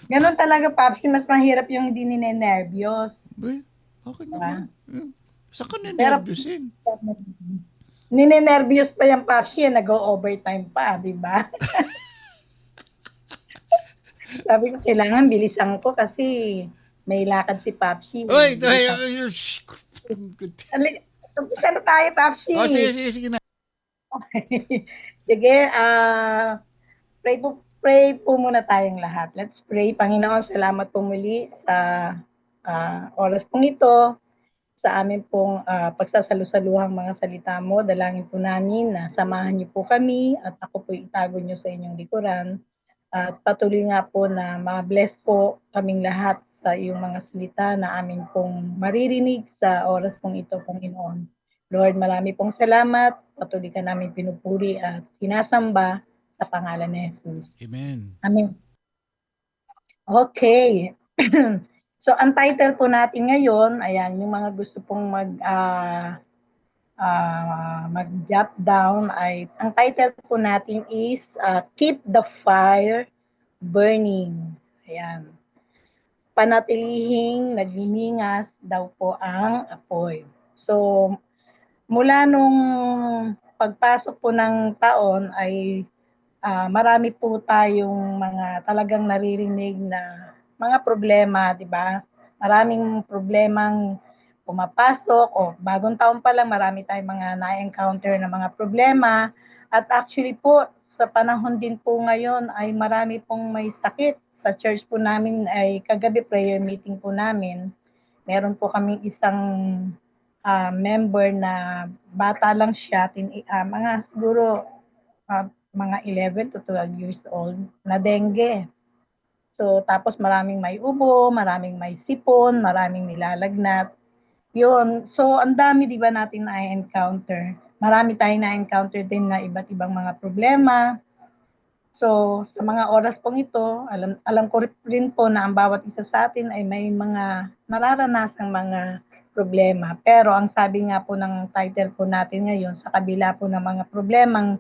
Ganun talaga, Papi. Mas mahirap yung hindi ninenervyos.
Ba, okay
Diba?
naman. Saan ka
Pero
na-nervousin?
ninenervyos pa yung Papi, nag-overtime pa, di ba? Sabi ko, kailangan bilisan ko kasi may lakad si Papsi.
Uy!
Bilisan. Umpisa na tayo, Papsi.
Oh, sige, sige, sige na.
Sige, pray po muna tayong lahat. Let's pray. Panginoon, salamat po muli sa oras pong ito, sa amin pong pagsasalusaluhang mga salita mo. Dalangin po namin na samahan niyo po kami at ako po itago niyo sa inyong likuran. At patuloy nga po na ma-bless po kaming lahat sa iyong mga salita na amin pong maririnig sa oras pong ito, Panginoon. Lord, marami pong salamat. Patuloy ka namin pinupuri at sinasamba sa pangalan ni Jesus.
Amen.
Amen. Okay. So, ang title po natin ngayon, ayan, yung mga gusto pong mag-jot down ay, ang title po natin is Keep the Fire Burning. Ayan. Panatilihing nagliningas daw po ang apoy. So, mula nung pagpasok po ng taon ay marami po tayong mga talagang naririnig na mga problema, di ba? Maraming problemang pumapasok o bagong taon pa lang marami tayong mga na-encounter na mga problema. At actually po, sa panahon din po ngayon ay marami pong may sakit. Sa church po namin ay kagabi prayer meeting po namin. Meron po kaming isang member na bata lang siya, mga siguro mga 11 to 12 years old na dengue. So, tapos maraming may ubo, maraming may sipon, maraming nilalagnat. Yun. So, ang dami, di ba, natin na-encounter. Marami tayong na-encounter din na iba't ibang mga problema. So, sa mga oras pong ito, alam ko rin po na ang bawat isa sa atin ay may mga nararanasang mga problema. Pero ang sabi nga po ng title po natin ngayon, sa kabila po ng mga problemang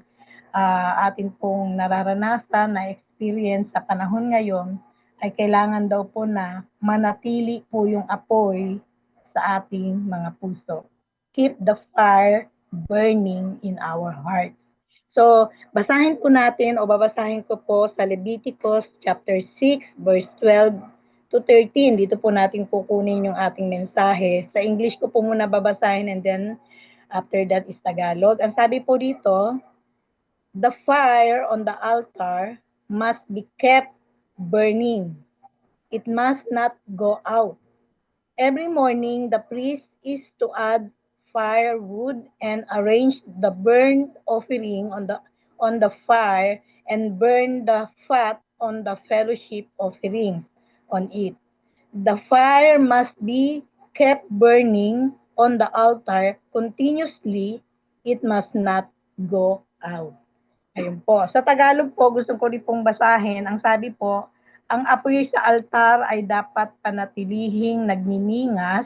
atin pong nararanasan, na experience sa panahon ngayon, ay kailangan daw po na manatili po yung apoy sa ating mga puso. Keep the fire burning in our hearts. So, basahin po natin o babasahin ko po sa Leviticus chapter 6 verse 12 to 13. Dito po natin kukunin yung ating mensahe. Sa English ko po muna babasahin and then after that is Tagalog. Ang sabi po dito, the fire on the altar must be kept burning. It must not go out. Every morning, the priest is to add firewood and arrange the burnt offering on the fire and burn the fat on the fellowship offerings on it. The fire must be kept burning on the altar continuously. It must not go out. Ayun po. Sa Tagalog po, gusto ko rin pong basahin. Ang sabi po, ang apoy sa altar ay dapat panatilihing nagniningas.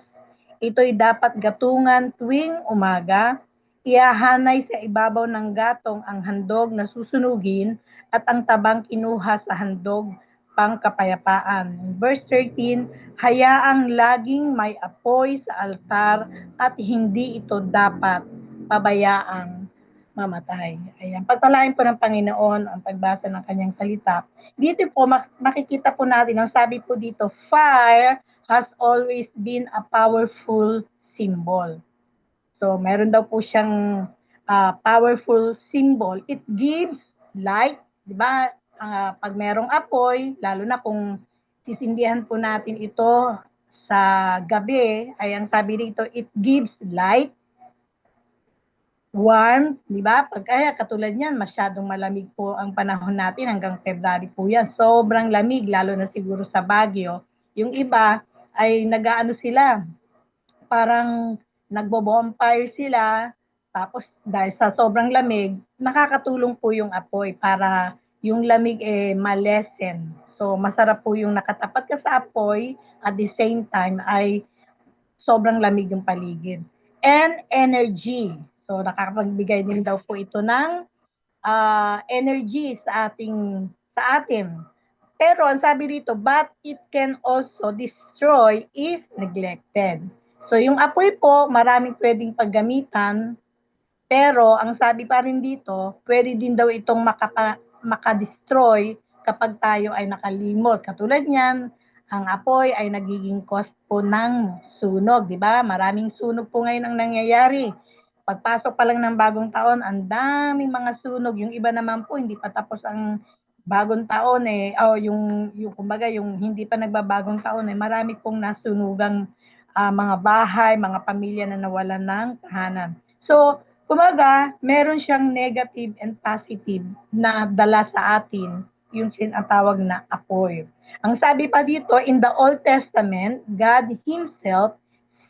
Ito'y dapat gatungan tuwing umaga. Iahanay sa ibabaw ng gatong ang handog na susunugin at ang tabang kinuha sa handog pangkapayapaan. Verse 13, hayaang laging may apoy sa altar at hindi ito dapat pabayaang mamatay. Ayan. Pagpalain po ng Panginoon ang pagbasa ng kanyang salita. Dito po makikita po natin, ang sabi po dito, fire has always been a powerful symbol. So, meron daw po siyang powerful symbol. It gives light, di ba? Pag merong apoy, lalo na kung sisindihan po natin ito sa gabi, ay ang sabi dito, it gives light, warm, di ba? Kaya katulad niyan, masyadong malamig po ang panahon natin hanggang February po yan. Sobrang lamig, lalo na siguro sa Baguio. Yung iba ay nag-aano sila, parang nagbo-bonfire sila, tapos dahil sa sobrang lamig, nakakatulong po yung apoy para yung lamig ma-lessen. So masarap po yung nakatapat ka sa apoy, at the same time ay sobrang lamig yung paligid. And energy. So nakakapagbigay din daw po ito ng energy sa atin. Pero ang sabi dito, but it can also destroy if neglected. So yung apoy po, maraming pwedeng paggamitan, pero ang sabi pa rin dito, pwede din daw itong makadestroy kapag tayo ay nakalimot. Katulad niyan, ang apoy ay nagiging cause po ng sunog, di ba? Maraming sunog po ngayon ang nangyayari. Pagpasok pa lang ng bagong taon, ang daming mga sunog. Yung iba naman po, hindi pa tapos ang bagong taon kumbaga yung hindi pa nagbabagong taon marami pong nasunugang mga bahay, mga pamilya na nawalan ng tahanan. So, kumbaga, meron siyang negative and positive na dala sa atin, yung sinatawag na apoy. Ang sabi pa dito, in the Old Testament, God Himself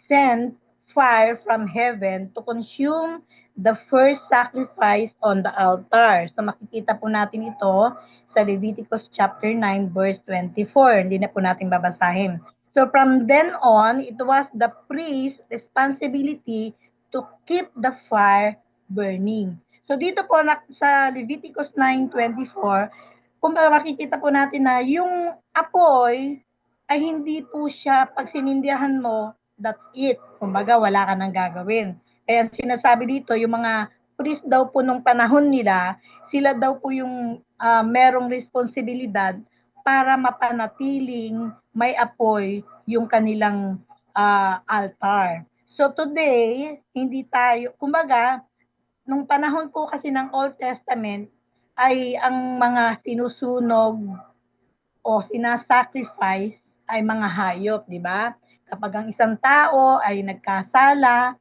sent fire from heaven to consume the first sacrifice on the altar. So makikita po natin ito sa Leviticus chapter 9 verse 24. Hindi na po natin babasahin. So from then on, it was the priest's responsibility to keep the fire burning. So dito po sa Leviticus 9:24, kung makikita po natin na yung apoy ay hindi po siya pag sinindihan mo, that's it. Kumbaga wala ka nang gagawin. Kaya sinasabi dito, yung mga priest daw po nung panahon nila, sila daw po yung merong responsibilidad para mapanatiling may apoy yung kanilang altar. So today, hindi tayo, kumbaga, nung panahon po kasi ng Old Testament, ay ang mga sinusunog o sinasacrifice ay mga hayop, di ba? Kapag ang isang tao ay nagkasala,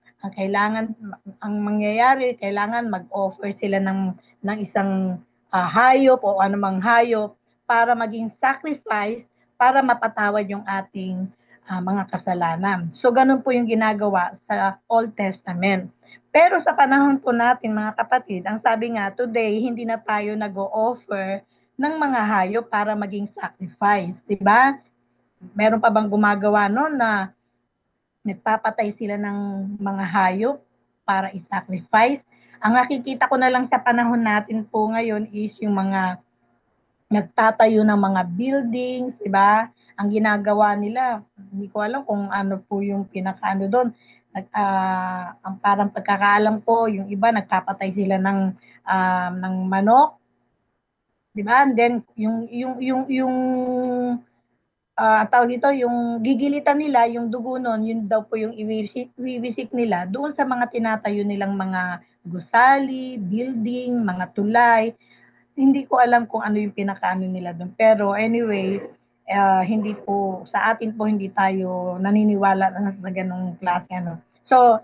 ang mangyayari, kailangan mag-offer sila ng isang hayop o anumang hayop para maging sacrifice para mapatawad yung ating mga kasalanan. So, ganun po yung ginagawa sa Old Testament. Pero sa panahon po natin, mga kapatid, ang sabi nga, today, hindi na tayo nag-o-offer ng mga hayop para maging sacrifice. Diba? Meron pa bang gumagawa noon na nagpapatay sila ng mga hayop para i-sacrifice? Ang nakikita ko na lang sa panahon natin po ngayon is yung mga nagtatayo ng mga buildings, di ba? Ang ginagawa nila, hindi ko alam kung ano po yung pinakaano doon. Ang parang pagkakaalam ko, yung iba nagpapatay sila ng manok, di ba? And then yung tawag dito, yung gigilitan nila, yung dugo nun, yun daw po yung iwiwisik nila doon sa mga tinatayo nilang mga gusali, building, mga tulay. Hindi ko alam kung ano yung pinakaano nila doon. Pero anyway, hindi po, sa atin po hindi tayo naniniwala na sa ganong klase. So,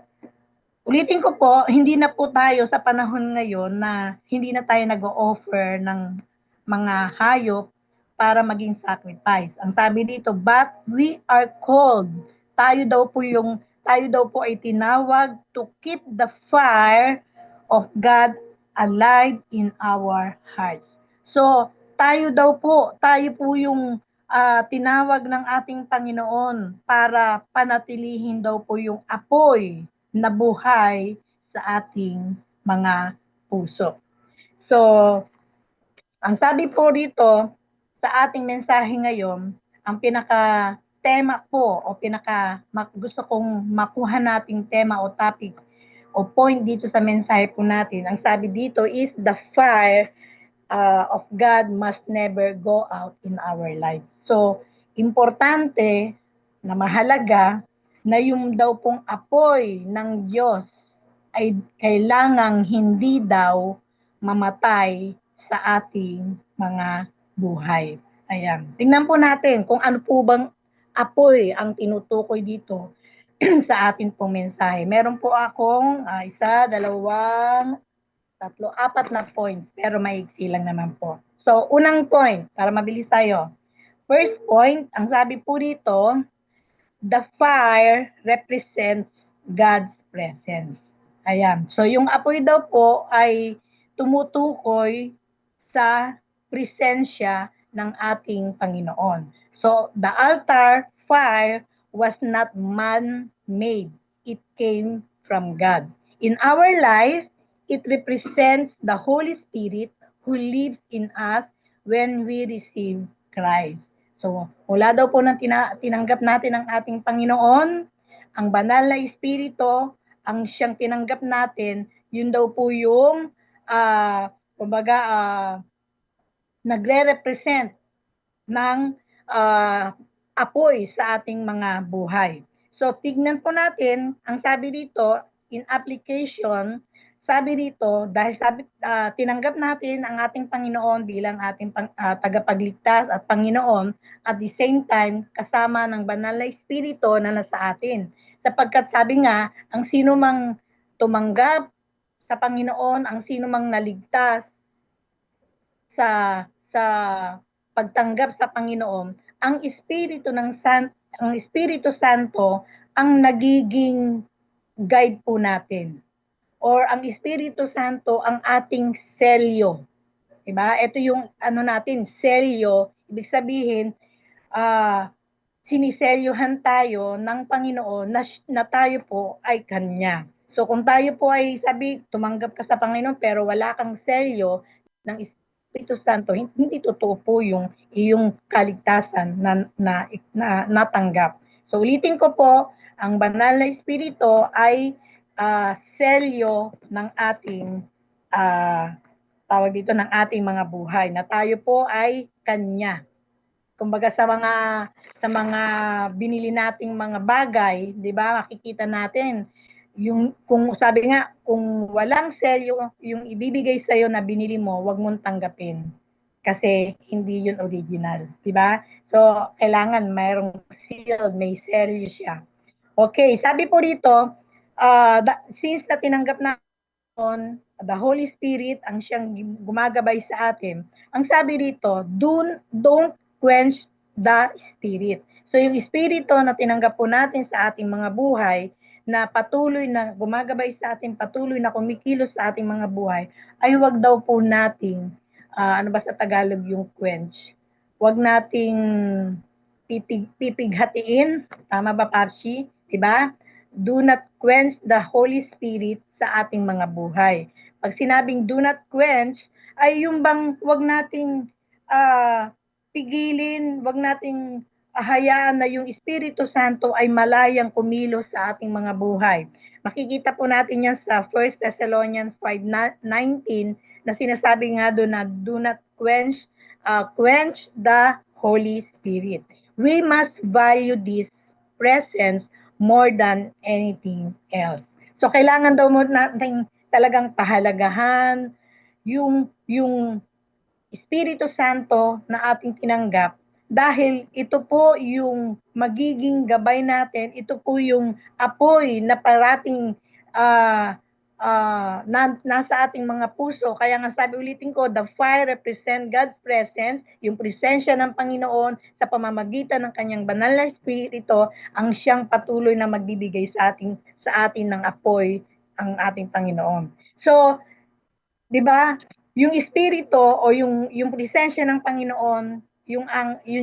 ulitin ko po, hindi na po tayo sa panahon ngayon na hindi na tayo nag-o-offer ng mga hayop para maging sacrifice. Ang sabi dito, but we are called. Tayo daw po ay tinawag to keep the fire of God alive in our hearts. So, tayo po yung tinawag ng ating Panginoon para panatilihin daw po yung apoy na buhay sa ating mga puso. So, ang sabi po rito sa ating mensahe ngayon, ang pinaka-tema po o gusto kong makuha nating tema o topic o point dito sa mensahe po natin, ang sabi dito is the fire of God must never go out in our life. So, importante na mahalaga na yung daw pong apoy ng Diyos ay kailangang hindi daw mamatay sa ating mga buhay. Ayan. Tingnan po natin kung ano po bang apoy ang tinutukoy dito sa atin pong mensahe. Meron po akong 1, 2, 3, 4 na points, pero maiksi lang naman po. So, unang point, para mabilis tayo. First point, ang sabi po dito, the fire represents God's presence. Ayan. So, yung apoy daw po ay tumutukoy sa presensya ng ating Panginoon. So, the altar fire was not man-made. It came from God. In our life, it represents the Holy Spirit who lives in us when we receive Christ. So, mula daw po nang tinanggap natin ang ating Panginoon, ang banal na Espiritu, ang siyang tinanggap natin, yun daw po yung, kumbaga, nagre-represent ng apoy sa ating mga buhay. So, tignan po natin, ang sabi dito, in application, sabi dito, dahil tinanggap natin ang ating Panginoon bilang ating tagapagligtas at Panginoon, at the same time, kasama ng banal na Espiritu na nasa atin. Sapagkat sabi nga, ang sino mang tumanggap sa Panginoon, ang sino mang naligtas sa pagtanggap sa Panginoon, ang Espiritu Santo ang nagiging guide po natin. Or ang Espiritu Santo ang ating selyo. Diba? Ito yung natin, selyo, ibig sabihin, siniselyuhan tayo ng Panginoon na tayo po ay Kanya. So kung tayo po ay tumanggap ka sa Panginoon pero wala kang selyo ng Espiritu Santo, hindi totoo po yung iyong kaligtasan na natanggap. So ulitin ko po, ang banal na Espiritu ay selyo ng ating ng ating mga buhay na tayo po ay Kanya. Kumbaga sa mga binili nating mga bagay, 'di ba? Makikita natin kung sabi nga, kung walang selyo yung ibibigay sa iyo na binili mo, wag mong tanggapin kasi hindi yun original, 'di ba? So kailangan mayroong seal, may selyo siya. Okay, sabi po dito, since na tinanggap na the Holy Spirit ang siyang gumagabay sa atin, ang sabi dito, don't quench the Spirit. So yung Espiritu na tinanggap po natin sa ating mga buhay, na patuloy na gumagabay sa ating, patuloy na kumikilos sa ating mga buhay, ay wag daw po nating, ano ba sa Tagalog yung quench? Wag nating pipighatiin, tama ba Papsi? Diba? Do not quench the Holy Spirit sa ating mga buhay. Pag sinabing do not quench, ay yung bang wag nating pigilin, wag nating hayaan na yung Espiritu Santo ay malayang kumilos sa ating mga buhay. Makikita po natin yan sa 1 Thessalonians 5:19 na sinasabi nga doon na do not quench the Holy Spirit. We must value this presence more than anything else. So kailangan daw mo natin talagang pahalagahan yung Espiritu Santo na ating tinanggap dahil ito po yung magiging gabay natin, ito po yung apoy na parating nasa ating mga puso. Kaya nga sabi ulitin ko, the fire represent God's presence, yung presensya ng Panginoon sa pamamagitan ng kanyang banal na Espiritu, ang siyang patuloy na magbibigay sa atin ng apoy, ang ating Panginoon. So, di ba, yung Espiritu o yung presensya ng Panginoon, yun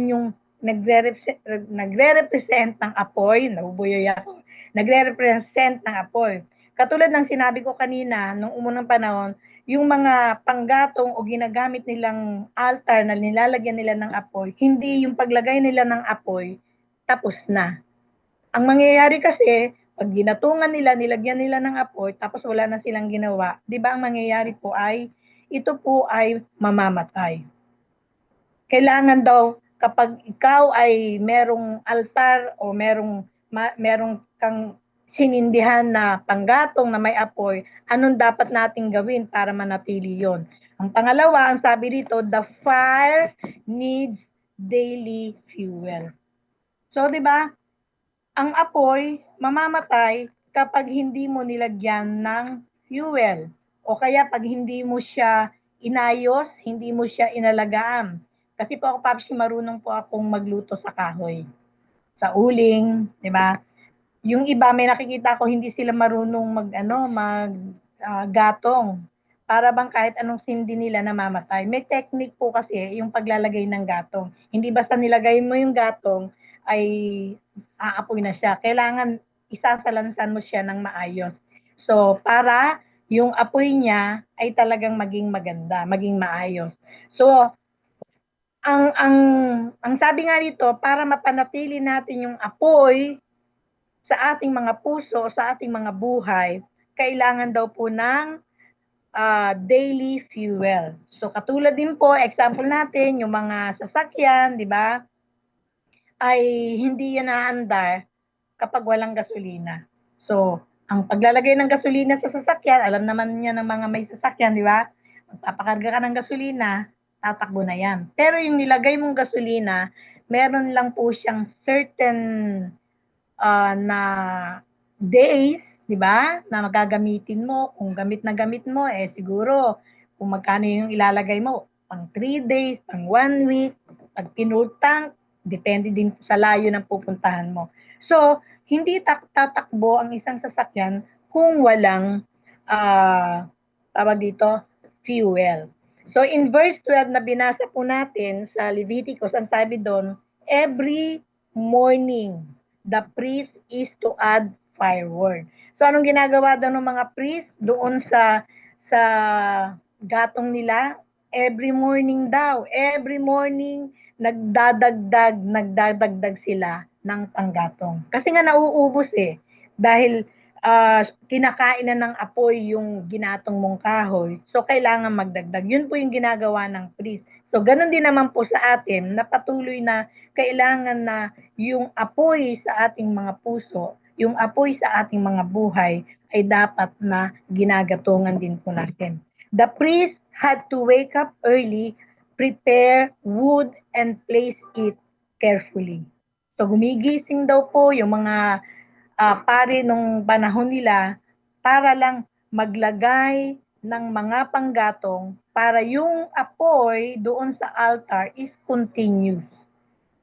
yung nagre-represent ng apoy, nabubuyoy ako, nagre-represent ng apoy. Katulad ng sinabi ko kanina, nung umunang panahon, yung mga panggatong o ginagamit nilang altar na nilalagyan nila ng apoy, hindi yung paglagay nila ng apoy, tapos na. Ang mangyayari kasi, pag ginatungan nila, nilagyan nila ng apoy, tapos wala na silang ginawa, di ba ang mangyayari po ay, ito po ay mamamatay. Kailangan daw, kapag ikaw ay merong altar o merong kang sinindihan na panggatong na may apoy, anong dapat nating gawin para manatili yon? Ang pangalawa, ang sabi dito, the fire needs daily fuel. So, di ba? Ang apoy mamamatay kapag hindi mo nilagyan ng fuel. O kaya pag hindi mo siya inayos, hindi mo siya inalagaan. Kasi po ako, Papsi, marunong po akong magluto sa kahoy. Sa uling, di ba? Yung iba, may nakikita ko, hindi sila marunong gatong. Para bang kahit anong sindi nila namamatay. May technique po kasi yung paglalagay ng gatong. Hindi basta nilagay mo yung gatong, ay aapoy na siya. Kailangan isasalansan mo siya ng maayos. So, para yung apoy niya ay talagang maging maganda, maging maayos. So, ang sabi nga dito, para mapanatili natin yung apoy sa ating mga puso, sa ating mga buhay, kailangan daw po ng daily fuel. So katulad din po, example natin, yung mga sasakyan, di ba? Ay hindi yan naandar kapag walang gasolina. So, ang paglalagay ng gasolina sa sasakyan, alam naman niya ng mga may sasakyan, di ba? Magpapakarga ka ng gasolina, tatakbo na yan. Pero yung nilagay mong gasolina, meron lang po siyang certain na days, di ba? Na magagamitin mo. Kung gamit na gamit mo, siguro, kung magkano yung ilalagay mo, pang 3 days, pang 1 week, pag pinutang, depende din sa layo ng pupuntahan mo. So, hindi tatakbo ang isang sasakyan kung walang tawag dito, fuel. So, in verse 12 na binasa po natin sa Leviticus, ang sabi doon, every morning, the priest is to add firewood. So, anong ginagawa daw ng mga priest doon sa gatong nila? Every morning daw, every morning, nagdadagdag sila ng panggatong. Kasi nga nauubos dahil kinakain na ng apoy yung ginatong mong kahoy. So, kailangan magdagdag. Yun po yung ginagawa ng priest. So, ganun din naman po sa atin na patuloy na kailangan na yung apoy sa ating mga puso, yung apoy sa ating mga buhay ay dapat na ginagatungan din po natin. The priest had to wake up early, prepare wood, and place it carefully. So gumigising daw po yung mga pare nung panahon nila para lang maglagay ng mga panggatong para yung apoy doon sa altar is continuous.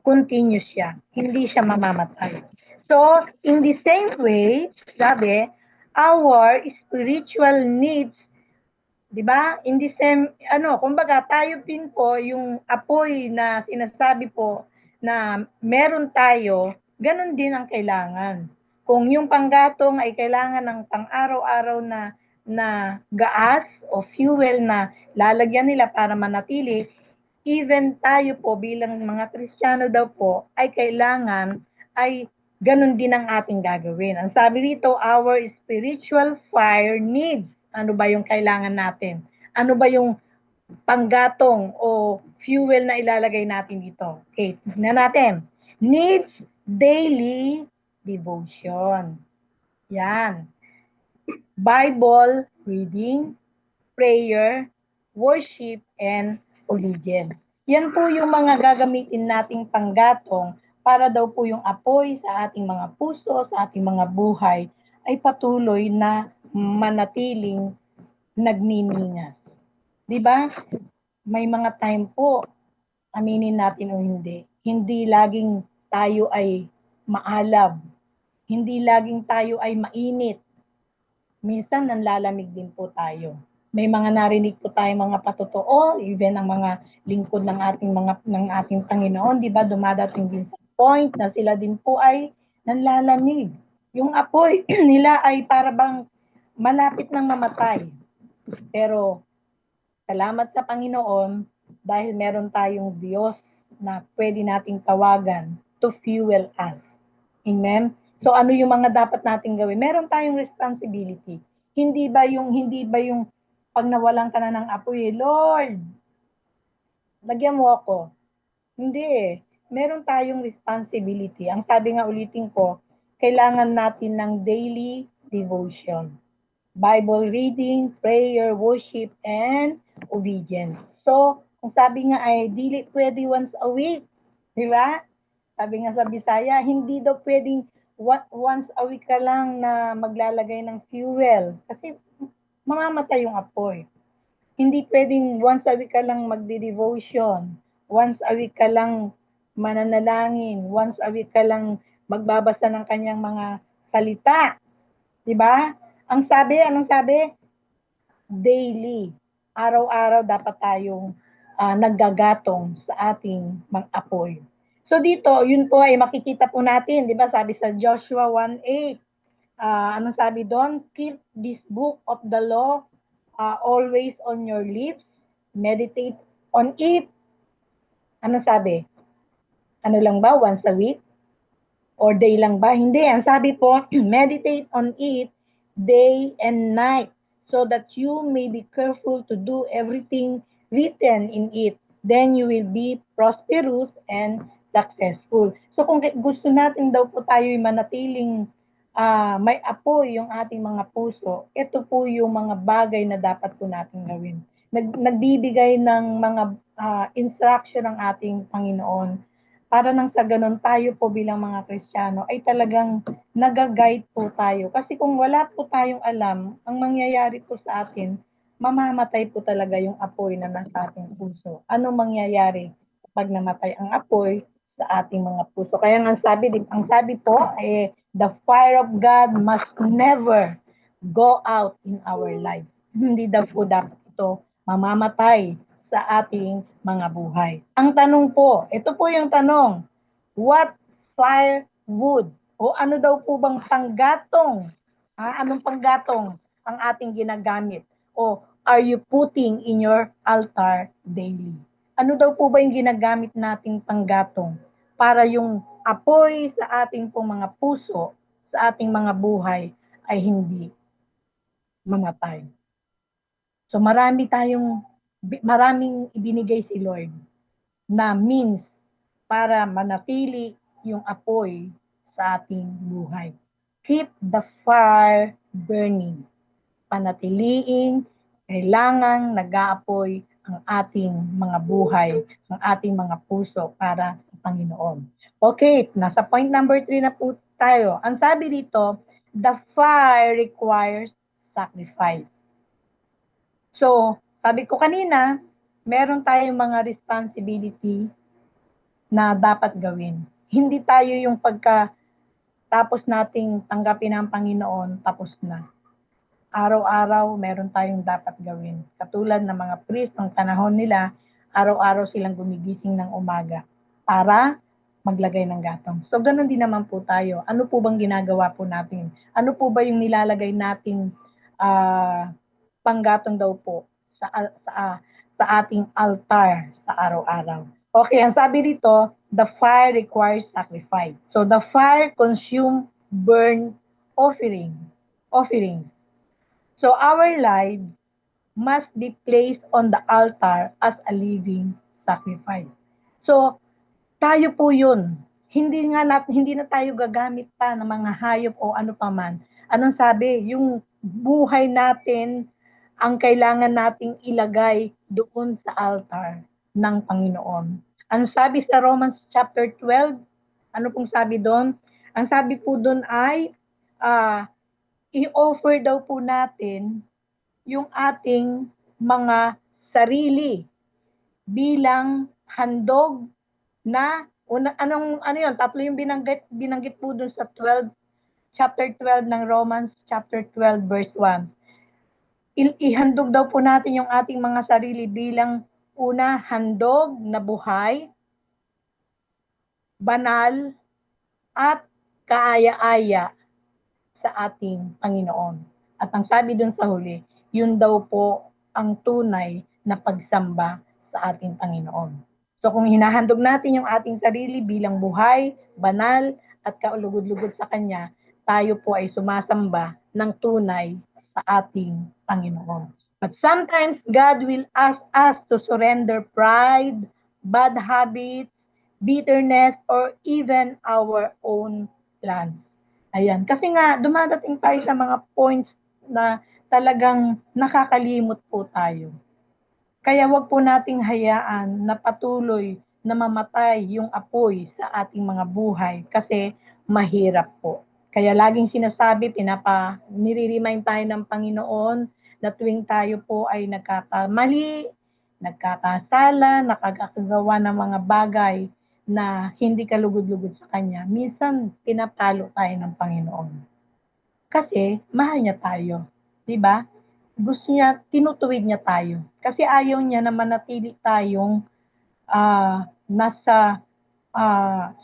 Continuous siya. Hindi siya mamamatay. So, in the same way, sabi, our spiritual needs, di ba? In the same, kumbaga tayo din po, yung apoy na sinasabi po na meron tayo, ganun din ang kailangan. Kung yung panggatong ay kailangan ng pang-araw-araw na gas o fuel na lalagyan nila para manatili, even tayo po bilang mga Kristiyano daw po ay kailangan ay ganun din ang ating gagawin. Ang sabi dito, our spiritual fire needs. Ano ba yung kailangan natin? Ano ba yung panggatong o fuel na ilalagay natin dito? Okay, tignan natin. Needs daily devotion. Yan. Bible reading, prayer, worship, and obedience. Yan po yung mga gagamitin nating panggatong para daw po yung apoy sa ating mga puso, sa ating mga buhay ay patuloy na manatiling nagniningas. Di ba? May mga time po, aminin natin o hindi laging tayo ay maalab. Hindi laging tayo ay mainit. Minsan nanlalamig din po tayo. May mga narinig po tayong mga patotoo, even ang mga lingkod ng ating Panginoon, 'di ba? Dumadating din sa point na sila din po ay nanlalamig. Yung apoy nila ay para bang malapit nang mamatay. Pero salamat sa Panginoon dahil meron tayong Diyos na pwede nating tawagan to fuel us. Amen? So ano yung mga dapat nating gawin? Meron tayong responsibility. Hindi ba yung pag nawalan ka na ng apoy, Lord, lagyan mo ako. Hindi Meron tayong responsibility. Ang sabi nga ulitin ko, kailangan natin ng daily devotion. Bible reading, prayer, worship, and obedience. So, kung sabi nga ay dili pwede once a week, di ba? Sabi nga sa Bisaya, hindi daw pwedeng once a week ka lang na maglalagay ng fuel kasi mamamatay yung apoy. Hindi pwedeng once a week ka lang magdi-devotion, once a week ka lang mananalangin, once a week ka lang magbabasa ng kanyang mga salita. 'Di ba? Anong sabi? Daily. Araw-araw dapat tayong naggagatong sa ating mag-apoy. So dito, yun po ay makikita po natin, 'di ba? Sabi sa Joshua 1:8, anong sabi doon? Keep this book of the law always on your lips, meditate on it Ano sabi? Ano lang ba? Once a week? Or day lang ba? Hindi. Ang sabi po, meditate on it day and night so that you may be careful to do everything written in it. Then you will be prosperous and successful. So kung gusto natin daw po tayo manatiling may apoy yung ating mga puso, ito po yung mga bagay na dapat po natin gawin. Nagbibigay ng mga instruction ng ating Panginoon para nang sa ganun tayo po bilang mga Kristiyano ay talagang nag-guide po tayo. Kasi kung wala po tayong alam, ang mangyayari po sa atin, mamamatay po talaga yung apoy na nasa ating puso. Ano mangyayari kapag namatay ang apoy sa ating mga puso? Kaya ang sabi po the fire of God must never go out in our lives. Hindi daw po dapat ito mamamatay sa ating mga buhay. Ang tanong po, ito po yung tanong, what firewood? O ano daw po bang panggatong? Anong panggatong ang ating ginagamit? O are you putting in your altar daily? Ano daw po ba yung ginagamit nating panggatong para yung apoy sa ating pong mga puso, sa ating mga buhay ay hindi mamatay? So maraming ibinigay si Lord na means para manatili yung apoy sa ating buhay. Keep the fire burning. Panatiliing, kailangang nag-aapoy ang ating mga buhay, ang ating mga puso para sa Panginoon. Okay, nasa point number 3 na po tayo. Ang sabi dito, the fire requires sacrifice. So, sabi ko kanina, meron tayong mga responsibility na dapat gawin. Hindi tayo yung tapos nating tanggapin ang Panginoon, tapos na. Araw-araw, meron tayong dapat gawin. Katulad ng mga priest ng panahon nila, araw-araw silang gumigising ng umaga para maglagay ng gatong. So, ganun din naman po tayo. Ano po bang ginagawa po natin? Ano po ba yung nilalagay nating panggatong daw po sa ating altar sa araw-araw? Okay, ang sabi dito, the fire requires sacrifice. So, the fire consume burn offerings. So, our lives must be placed on the altar as a living sacrifice. So, tayo po yun. Hindi na tayo gagamit pa ng mga hayop o ano paman. Anong sabi? Yung buhay natin ang kailangan nating ilagay doon sa altar ng Panginoon. Ang sabi sa Romans chapter 12, ano pong sabi doon? Ang sabi po doon ay i-offer daw po natin yung ating mga sarili bilang handog na ano yun, tatlo yung binanggit po dun sa chapter 12 ng Romans, chapter 12, verse 1. Ihandog daw po natin yung ating mga sarili bilang una, handog na buhay, banal, at kaaya-aya sa ating Panginoon. At ang sabi dun sa huli, yun daw po ang tunay na pagsamba sa ating Panginoon. So kung hinahandog natin yung ating sarili bilang buhay, banal, at kaulugod-lugod sa Kanya, tayo po ay sumasamba ng tunay sa ating Panginoon. But sometimes God will ask us to surrender pride, bad habits, bitterness, or even our own plans. Ayan. Kasi nga, dumadating tayo sa mga points na talagang nakakalimot po tayo. Kaya wag po nating hayaan na patuloy na mamatay yung apoy sa ating mga buhay kasi mahirap po. Kaya laging sinasabi, nire-remind tayo ng Panginoon na tuwing tayo po ay nagkakamali, nagkakasala, nakakagawa ng mga bagay na hindi kalugod-lugod sa Kanya, minsan pinapalo tayo ng Panginoon. Kasi mahal niya tayo. Diba? Gusto niya, tinutuwid niya tayo. Kasi ayaw niya na manatili tayong nasa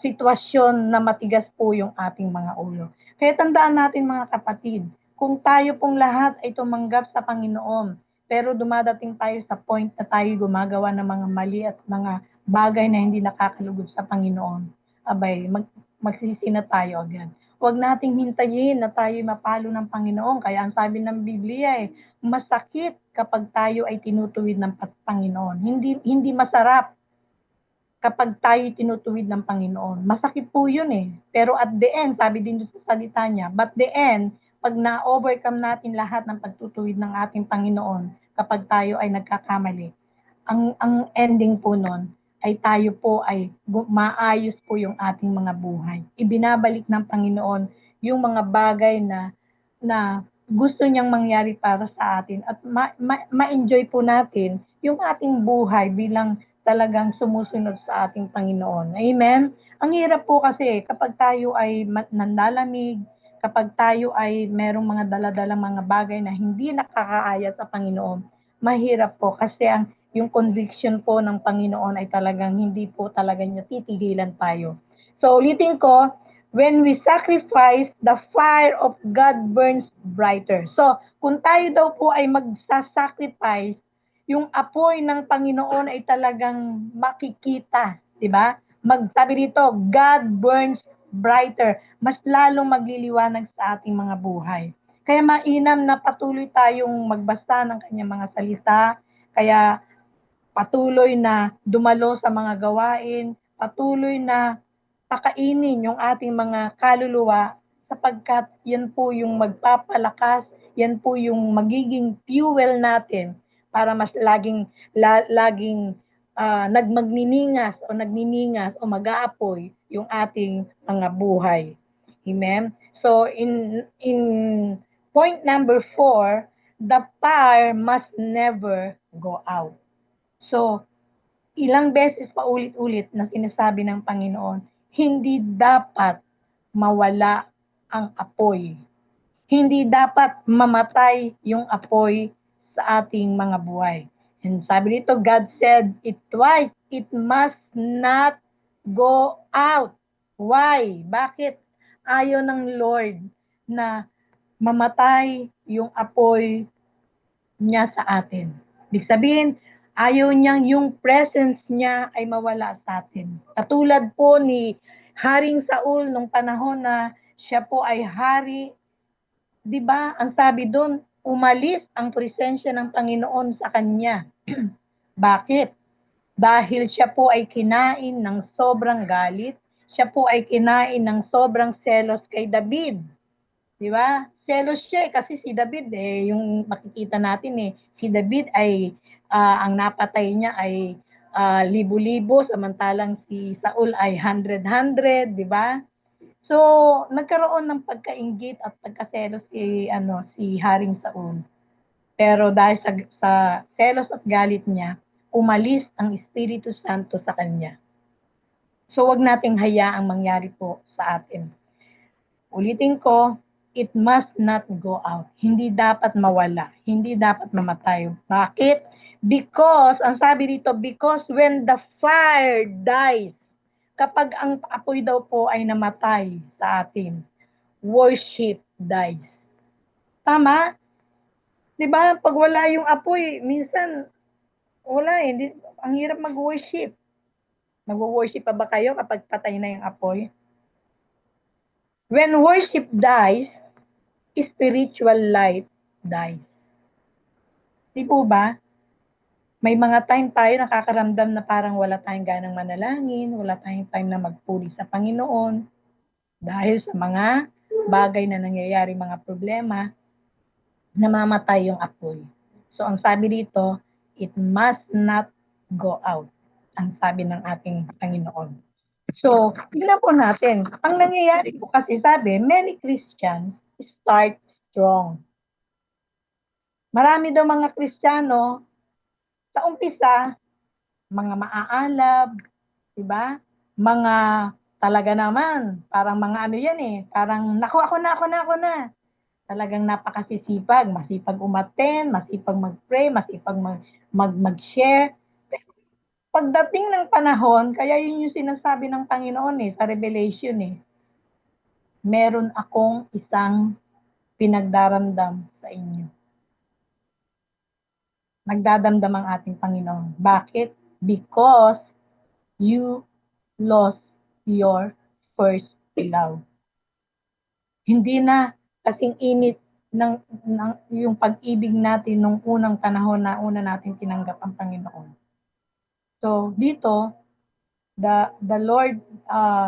sitwasyon na matigas po yung ating mga ulo. Kaya tandaan natin mga kapatid, kung tayo pong lahat ay tumanggap sa Panginoon, pero dumadating tayo sa point na tayo gumagawa ng mga mali at mga bagay na hindi nakakalugod sa Panginoon, abay, magsisi na tayo agad. Huwag nating hintayin na tayo mapalo ng Panginoon. Kaya ang sabi ng Biblia masakit kapag tayo ay tinutuwid ng Panginoon. Hindi masarap kapag tayo tinutuwid ng Panginoon. Masakit po yun Pero at the end, sabi din sa salita niya, but the end, pag na-overcome natin lahat ng pagtutuwid ng ating Panginoon, kapag tayo ay nagkakamali, ang ending po nun, ay tayo po ay maayos po yung ating mga buhay. Ibinabalik ng Panginoon yung mga bagay na gusto niyang mangyari para sa atin at ma-enjoy po natin yung ating buhay bilang talagang sumusunod sa ating Panginoon. Amen? Ang hirap po kasi kapag tayo ay nanlalamig, kapag tayo ay merong mga daladalang mga bagay na hindi nakakaaya sa Panginoon, mahirap po kasi yung conviction po ng Panginoon ay talagang hindi po talaga niya titigilan tayo. So ulitin ko, when we sacrifice, the fire of God burns brighter. So kung tayo daw po ay magsasacrifice, yung apoy ng Panginoon ay talagang makikita, di ba? Sabi dito, God burns brighter. Mas lalong magliliwanag sa ating mga buhay. Kaya mainam na patuloy tayong magbasa ng kanyang mga salita. Kaya patuloy na dumalo sa mga gawain, patuloy na pakainin yung ating mga kaluluwa sapagkat yan po yung magpapalakas, yan po yung magiging fuel natin para mas laging nagniningas o mag-aapoy yung ating mga buhay. Amen? So in point number 4, the fire must never go out. So, ilang beses pa ulit-ulit na sinasabi ng Panginoon, hindi dapat mawala ang apoy. Hindi dapat mamatay yung apoy sa ating mga buhay. And sabi dito, God said it twice, it must not go out. Why? Bakit ayaw ng Lord na mamatay yung apoy niya sa atin? Ibig sabihin, ayaw niyang yung presence niya ay mawala sa atin. Katulad po ni Haring Saul nung panahon na siya po ay hari, di ba? Ang sabi doon, umalis ang presensya ng Panginoon sa kanya. Bakit? Dahil siya po ay kinain ng sobrang galit, siya po ay kinain ng sobrang selos kay David. Di ba? Selos siya kasi si David yung makikita natin si David ay ang napatay niya ay libo-libo samantalang si Saul ay 100, di ba? So, nagkaroon ng pagkainggit at pagkaselos si Haring Saul. Pero dahil sa selos at galit niya, umalis ang Espiritu Santo sa kanya. So, wag nating hayaang mangyari po sa atin. Ulitin ko, it must not go out. Hindi dapat mawala. Hindi dapat mamatay. Bakit? Because, ang sabi dito, because when the fire dies, kapag ang apoy daw po ay namatay sa atin, worship dies. Tama? Diba? Pag wala yung apoy, minsan, wala ang hirap mag-worship. Mag-worship pa ba kayo kapag patay na yung apoy? When worship dies, spiritual life dies. Di po ba? May mga time tayo nakakaramdam na parang wala tayong ganang manalangin, wala tayong time na magpuri sa Panginoon dahil sa mga bagay na nangyayari, mga problema, namamatay yung apoy. So ang sabi dito, it must not go out. Ang sabi ng ating Panginoon. So, tignan po natin. Ang nangyayari po kasi sabi, many Christians start strong. Marami daw mga Kristiyano, sa umpisa, mga maaalab, di ba? Mga talaga naman, parang mga parang ako na. Talagang napakasisipag, masipag umattend, masipag mag-pray, masipag mag-share. Pagdating ng panahon, kaya yun yung sinasabi ng Panginoon sa Revelation meron akong isang pinagdaramdam sa inyo. Nagdadamdam ang ating Panginoon. Bakit? Because you lost your first love. Hindi na kasing init ng yung pag-ibig natin nung unang panahon na una natin tinanggap ang Panginoon. So, dito, the Lord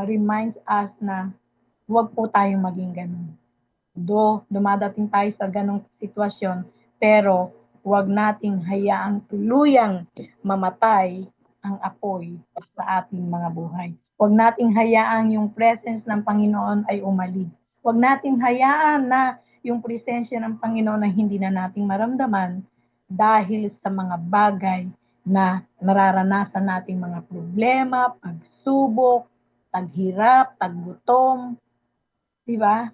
reminds us na huwag po tayong maging ganun. Dumadating tayo sa ganong sitwasyon, pero huwag nating hayaang tuluyang mamatay ang apoy sa ating mga buhay. Huwag nating hayaan yung presence ng Panginoon ay umalis. Huwag nating hayaan na yung presensya ng Panginoon na hindi na nating maramdaman dahil sa mga bagay na nararanasan nating mga problema, pagsubok, taghirap, taggutom, di ba?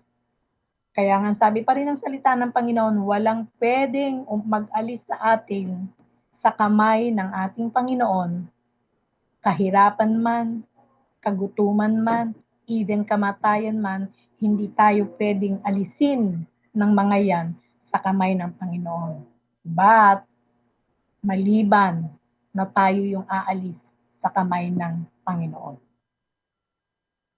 Kaya nga sabi pa rin ng salita ng Panginoon, walang pwedeng mag-alis sa atin sa kamay ng ating Panginoon, kahirapan man, kagutuman man, even kamatayan man, hindi tayo pwedeng alisin ng mga yan sa kamay ng Panginoon. But, maliban na tayo yung aalis sa kamay ng Panginoon.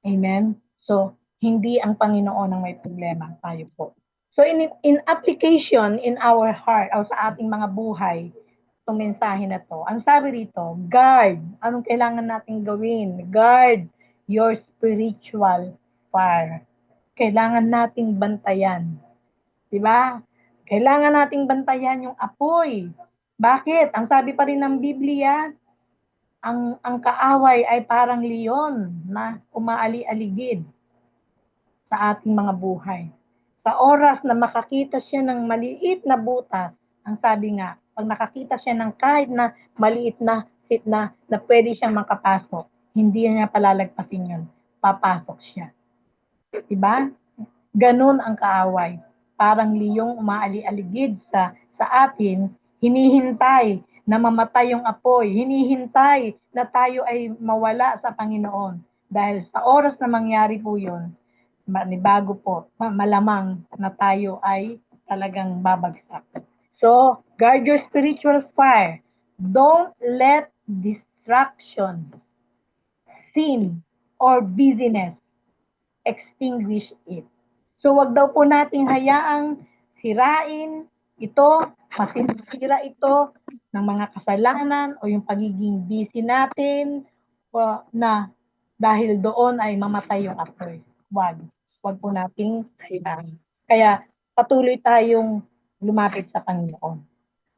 Amen? So, hindi ang Panginoon ang may problema, tayo po. So, in application in our heart, o sa ating mga buhay, itong mensahe na to, ang sabi rito, guard. Anong kailangan natin gawin? Guard your spiritual fire. Kailangan nating bantayan. Diba? Kailangan nating bantayan yung apoy. Bakit? Ang sabi pa rin ng Biblia, ang kaaway ay parang leon na umaali-aligid sa ating mga buhay. Sa oras na makakita siya ng maliit na butas, ang sabi nga, pag nakakita siya ng kahit na maliit na sit na pwede siyang makapasok, hindi niya palalagpasin yun. Papasok siya. Diba? Ganun ang kaaway. Parang liyong umaali-aligid sa atin, hinihintay na mamatay yung apoy, hinihintay na tayo ay mawala sa Panginoon. Dahil sa oras na mangyari po yun, bago po, malamang na tayo ay talagang babagsak. So, guard your spiritual fire. Don't let distractions, sin, or busyness extinguish it. So, wag daw po nating hayaang sirain ito, masira ito ng mga kasalanan o yung pagiging busy natin na dahil doon ay mamatay yung apoy. Wag po nating hayaan. Kaya patuloy tayong lumapit sa Panginoon.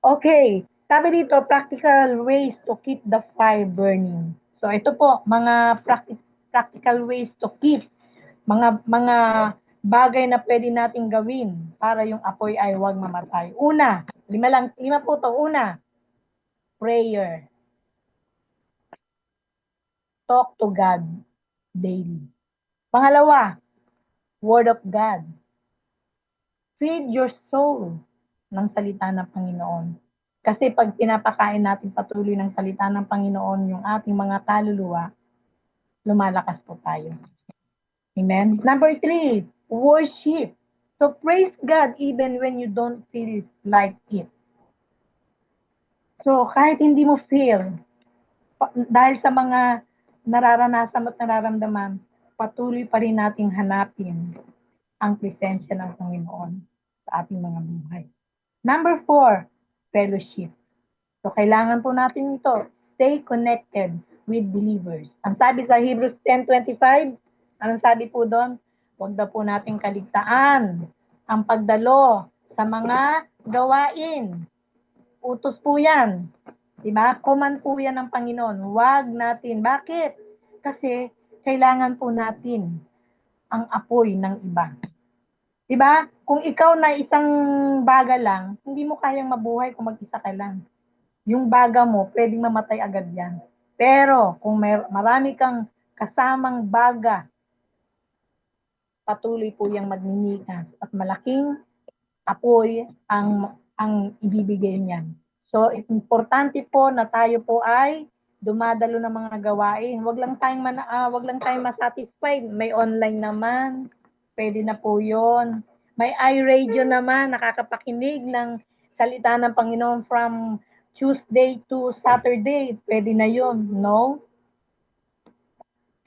Okay, sabi dito, practical ways to keep the fire burning. So ito po, mga practical ways to keep, mga bagay na pwede nating gawin para yung apoy ay huwag mamatay. Una, lima po to. Una, prayer. Talk to God daily. Pangalawa, Word of God. Feed your soul ng salita ng Panginoon. Kasi pag pinapakain natin patuloy ng salita ng Panginoon yung ating mga kaluluwa, lumalakas po tayo. Amen? Number 3, worship. So praise God even when you don't feel like it. So kahit hindi mo feel, dahil sa mga nararanasan at nararamdaman, patuloy pa rin nating hanapin ang presensya ng Panginoon sa ating mga buhay. Number 4, fellowship. So kailangan po natin ito, stay connected with believers. Ang sabi sa Hebrews 10:25, anong sabi po doon? Huwag na po nating kaligtaan ang pagdalo sa mga gawain. Utos po yan. Diba? Command po yan ng Panginoon. Huwag natin. Bakit? Kasi kailangan po natin ang apoy ng iba. Diba? Kung ikaw na isang baga lang, hindi mo kayang mabuhay kung mag-isa ka lang. Yung baga mo, pwedeng mamatay agad yan. Pero kung marami kang kasamang baga, patuloy po yung magninigas at malaking apoy ang ibibigay niyan. So, importante po na tayo po ay dumadalo ng mga gawain. Wag lang tayong masatisfied. May online naman. Pwede na po 'yon. May iRadio naman, nakakapakinig ng salita ng Panginoon from Tuesday to Saturday. Pwede na 'yon, no?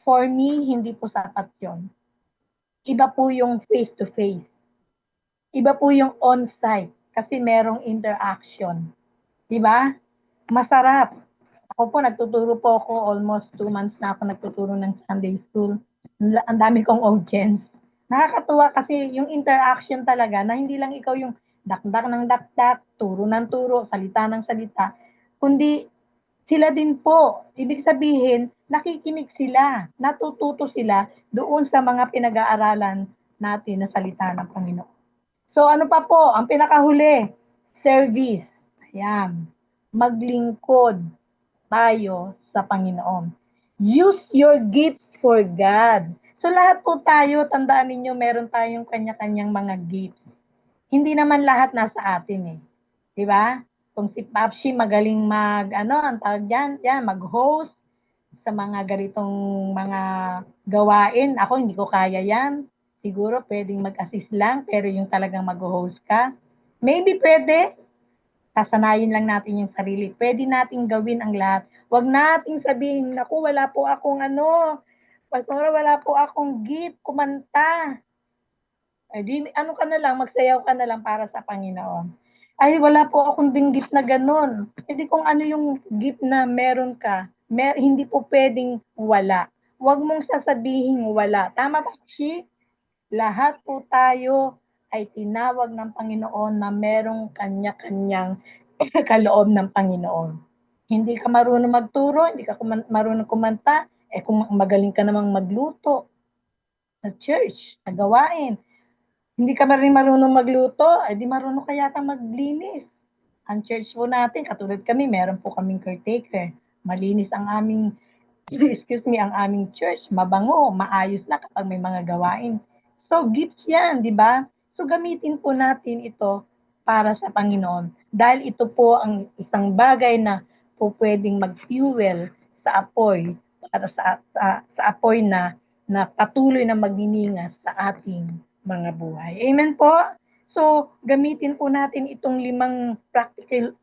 For me, hindi po sapat yon. Iba po yung face-to-face. Iba po yung on-site kasi merong interaction. Di ba? Masarap. Ako po, nagtuturo po ako, almost 2 months na ako nagtuturo ng Sunday school. Ang dami kong audience. Nakakatuwa kasi yung interaction talaga na hindi lang ikaw yung dakdak ng dakdak, turo ng turo, salita ng salita, kundi sila din po. Ibig sabihin, nakikinig sila, natututo sila doon sa mga pinag-aaralan natin na salita ng Panginoon. So ano pa po, ang pinakahuli, service. Ayan, maglingkod tayo sa Panginoon. Use your gifts for God. So lahat po tayo, tandaan ninyo, meron tayong kanya-kanyang mga gifts. Hindi naman lahat nasa atin eh. Di ba? Kung si Papsi magaling ang tawag yan, mag-host sa mga ganitong mga gawain. Ako, hindi ko kaya yan. Siguro pwedeng mag-assist lang, pero yung talagang mag-host ka, maybe pwede. Sasanayin lang natin yung sarili. Pwede nating gawin ang lahat. Huwag nating sabihin, naku, wala po akong pastora, wala po akong gift, kumanta. Ano ka na lang, magsayaw ka na lang para sa Panginoon. Ay, wala po akong ding gift na ganun. Hindi kung ano yung gift na meron ka, hindi po pwedeng wala. Huwag mong sasabihin wala. Tama ba, Shi? Lahat po tayo ay tinawag ng Panginoon na merong kanya-kanyang kaloob ng Panginoon. Hindi ka marunong magturo, hindi ka marunong kumanta, kung magaling ka namang magluto sa church, sa gawain, hindi ka rin marunong magluto, di marunong ka yata maglinis. Ang church po natin, katulad kami, meron po kaming caretaker. Malinis ang aming, ang aming church. Mabango, maayos na kapag may mga gawain. So, gifts yan, di ba? So, gamitin po natin ito para sa Panginoon. Dahil ito po ang isang bagay na po pwedeng mag-fuel sa apoy, para sa apoy na patuloy na magniningas sa ating mga buhay. Amen po? So, gamitin po natin itong 5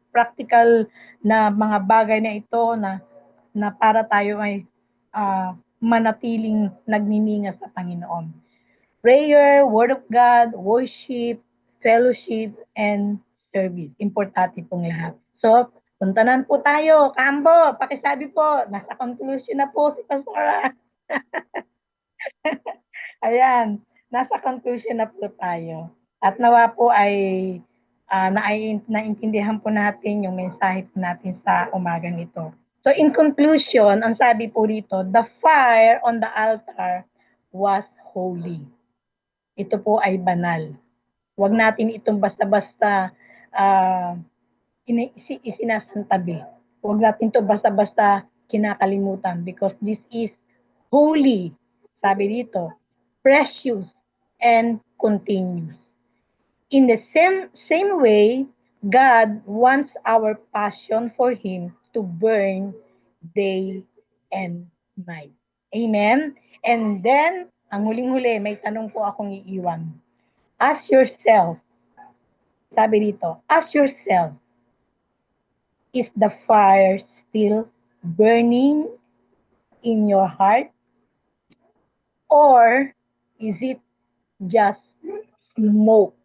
practical na mga bagay na ito na para tayo ay manatiling nagniningas sa Panginoon. Prayer, Word of God, worship, fellowship, and service. Importante pong lahat. So, puntanan po tayo. Kambo, pakisabi po. Nasa conclusion na po si Pastora. Ayan. Nasa conclusion na po tayo. At nawa po ay naintindihan po natin yung mensahe po natin sa umagang ito. So in conclusion, ang sabi po dito, the fire on the altar was holy. Ito po ay banal. Huwag natin itong basta-basta isinasantabi. Huwag natin ito basta-basta kinakalimutan because this is holy. Sabi dito, precious and continuous. In the same way, God wants our passion for Him to burn day and night. Amen? And then, ang huling-huli, may tanong po akong iiwan. Ask yourself, sabi dito, ask yourself, is the fire still burning in your heart? Or is it just smoke?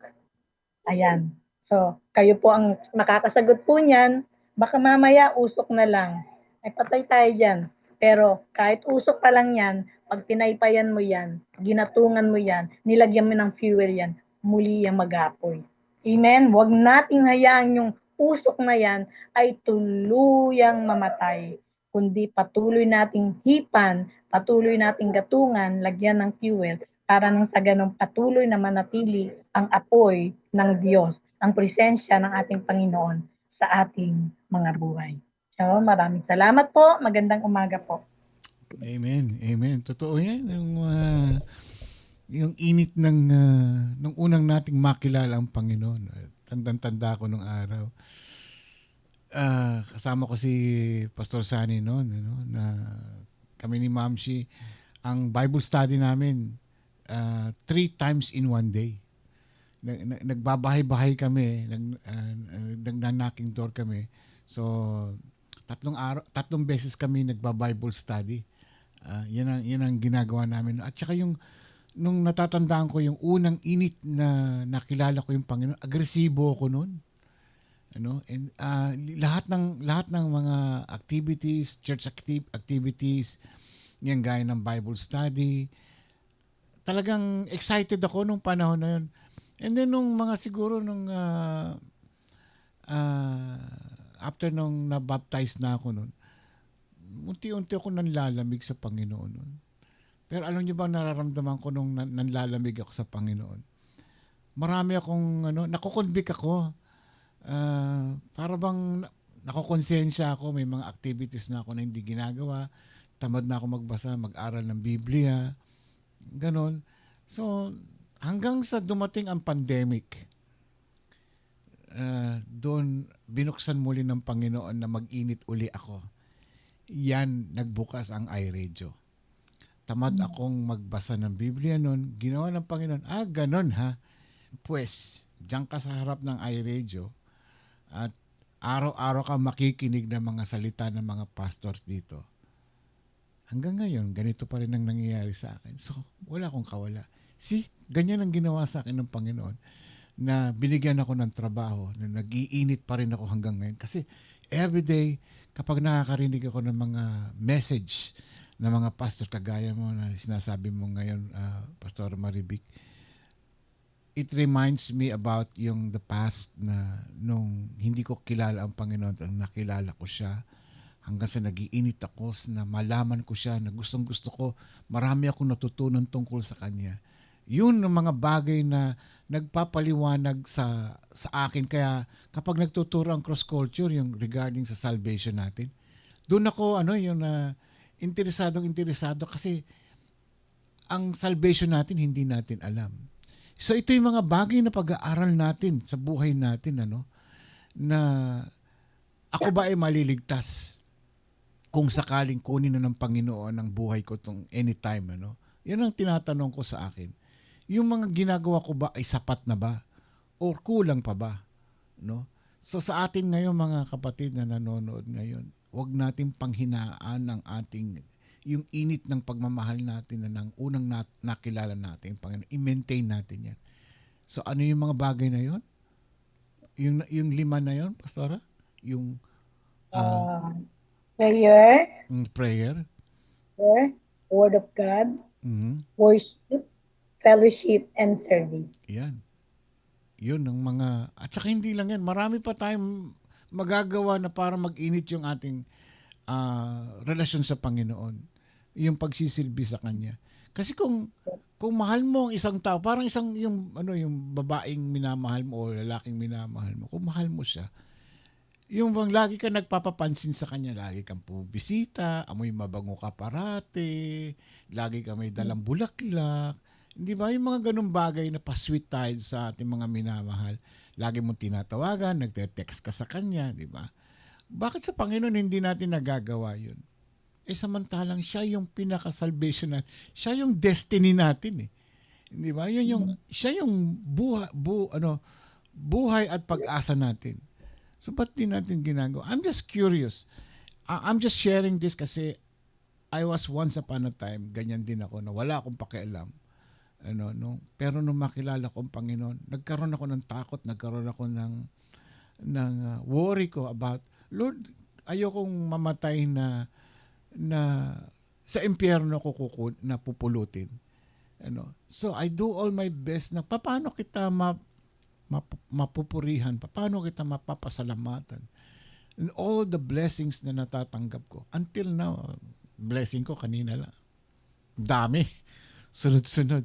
Ayan. So, kayo po ang makakasagot po niyan. Baka mamaya usok na lang. Ay patay tayo dyan. Pero kahit usok pa lang yan, pag pinaypayan mo yan, ginatungan mo yan, nilagyan mo ng fuel yan, muli yung mag-apoy. Amen? Huwag nating hayaan yung usok na yan ay tuluyang mamatay. Kundi patuloy nating hipan, patuloy nating gatungan, lagyan ng fuel, para nang sa ganong patuloy na manatili ang apoy ng Diyos, ang presensya ng ating Panginoon sa ating mga buhay. So, maraming salamat po. Magandang umaga po.
Amen. Amen. Totoo yan. Yung init nung unang nating makilala ang Panginoon. Tandang-tanda ko nung araw. Kasama ko si Pastor Sunny noon, na kami ni Ma'am Shi, ang Bible study namin 3 times in one day. Nagbabahay-bahay kami, nag-knocking door kami. So, 3 beses kami nagba-Bible study. Yan ang ginagawa namin. At saka nung natatandaan ko yung unang init na nakilala ko yung Panginoon, agresibo ako noon. And lahat ng mga activities, church activities, yung gaya ng Bible study, talagang excited ako nung panahon na yun. And then nung mga siguro after nung na-baptize na ako noon, unti-unti ako nanlalamig sa Panginoon noon. Pero alam niyo ba nararamdaman ko nung nanlalamig ako sa Panginoon? Marami akong nakokonvict ako. Para bang nakokonsensya ako, may mga activities na ako na hindi ginagawa. Tamad na ako magbasa, mag-aral ng Biblia. Ganon. So, hanggang sa dumating ang pandemic, doon binuksan muli ng Panginoon na mag-init uli ako. Yan, nagbukas ang iRadio. Tamad akong magbasa ng Biblia noon. Ginawa ng Panginoon, ganon ha. Pues, diyan ka sa harap ng iRadio at araw-araw ka makikinig ng mga salita ng mga pastors dito. Hanggang ngayon, ganito pa rin ang nangyayari sa akin. So, wala akong kawala. Ganyan ang ginawa sa akin ng Panginoon na binigyan ako ng trabaho, na nag-iinit pa rin ako hanggang ngayon. Kasi everyday, kapag nakakarinig ako ng mga message ng mga pastor, kagaya mo na sinasabi mo ngayon, Pastor Marivic, it reminds me about the past na nung hindi ko kilala ang Panginoon at nakilala ko siya, hanggang sa nagiinit ako na malaman ko siya, na gustong-gusto ko, marami akong natutunan tungkol sa Kanya. Yun ang mga bagay na nagpapaliwanag sa akin. Kaya kapag nagtuturo ang cross-culture, yung regarding sa salvation natin, doon ako, interesado kasi ang salvation natin, hindi natin alam. So ito yung mga bagay na pag-aaral natin sa buhay natin, na ako ba ay maliligtas kung sakaling kunin na ng Panginoon ang buhay ko tong anytime, Yan ang tinatanong ko sa akin. Yung mga ginagawa ko ba ay sapat na ba? O kulang pa ba? So sa atin ngayon, mga kapatid na nanonood ngayon, huwag natin panghinaan ang yung init ng pagmamahal natin na nang unang nakilala natin, Panginoon. I-maintain natin yan. So ano yung mga bagay na yon? Yung 5 na yon, Pastora? Yung
Prayer,
prayer.
Word of God,
Mm-hmm.
worship, fellowship, and service.
Yan. Yun ang mga... At saka hindi lang yan. Marami pa tayong magagawa na para mag-init yung ating relasyon sa Panginoon. Yung pagsisilbi sa Kanya. Kasi kung mahal mo ang isang tao, parang yung babaeng minamahal mo o lalaking minamahal mo, kung mahal mo siya, yung bang lagi ka nagpapapansin sa kanya, lagi kang pumibisita, amoy mabango ka parate, lagi ka may dalang bulaklak, di ba? Yung mga ganung bagay na pa-sweet tayo sa ating mga minamahal. Lagi mong tinatawagan, nagte-text ka sa kanya, di ba? Bakit sa Panginoon hindi natin nagagawa yun? Samantalang siya yung pinaka-salvation natin. Siya yung destiny natin . Di ba? Siya yung buhay at pag-asa natin. So, ba't di natin ginagawa? I'm just curious. I'm just sharing this kasi I was once upon a time, ganyan din ako, na wala akong pakialam. Pero nung makilala ko ang Panginoon, nagkaroon ako ng takot, nagkaroon ako ng worry ko about, Lord, ayokong mamatay na sa impyerno ko na pupulutin. So, I do all my best na paano kita mapupurihan, paano kita mapapasalamatan, and all the blessings na natatanggap ko. Until now, blessing ko kanina lang. Dami. Sunod-sunod.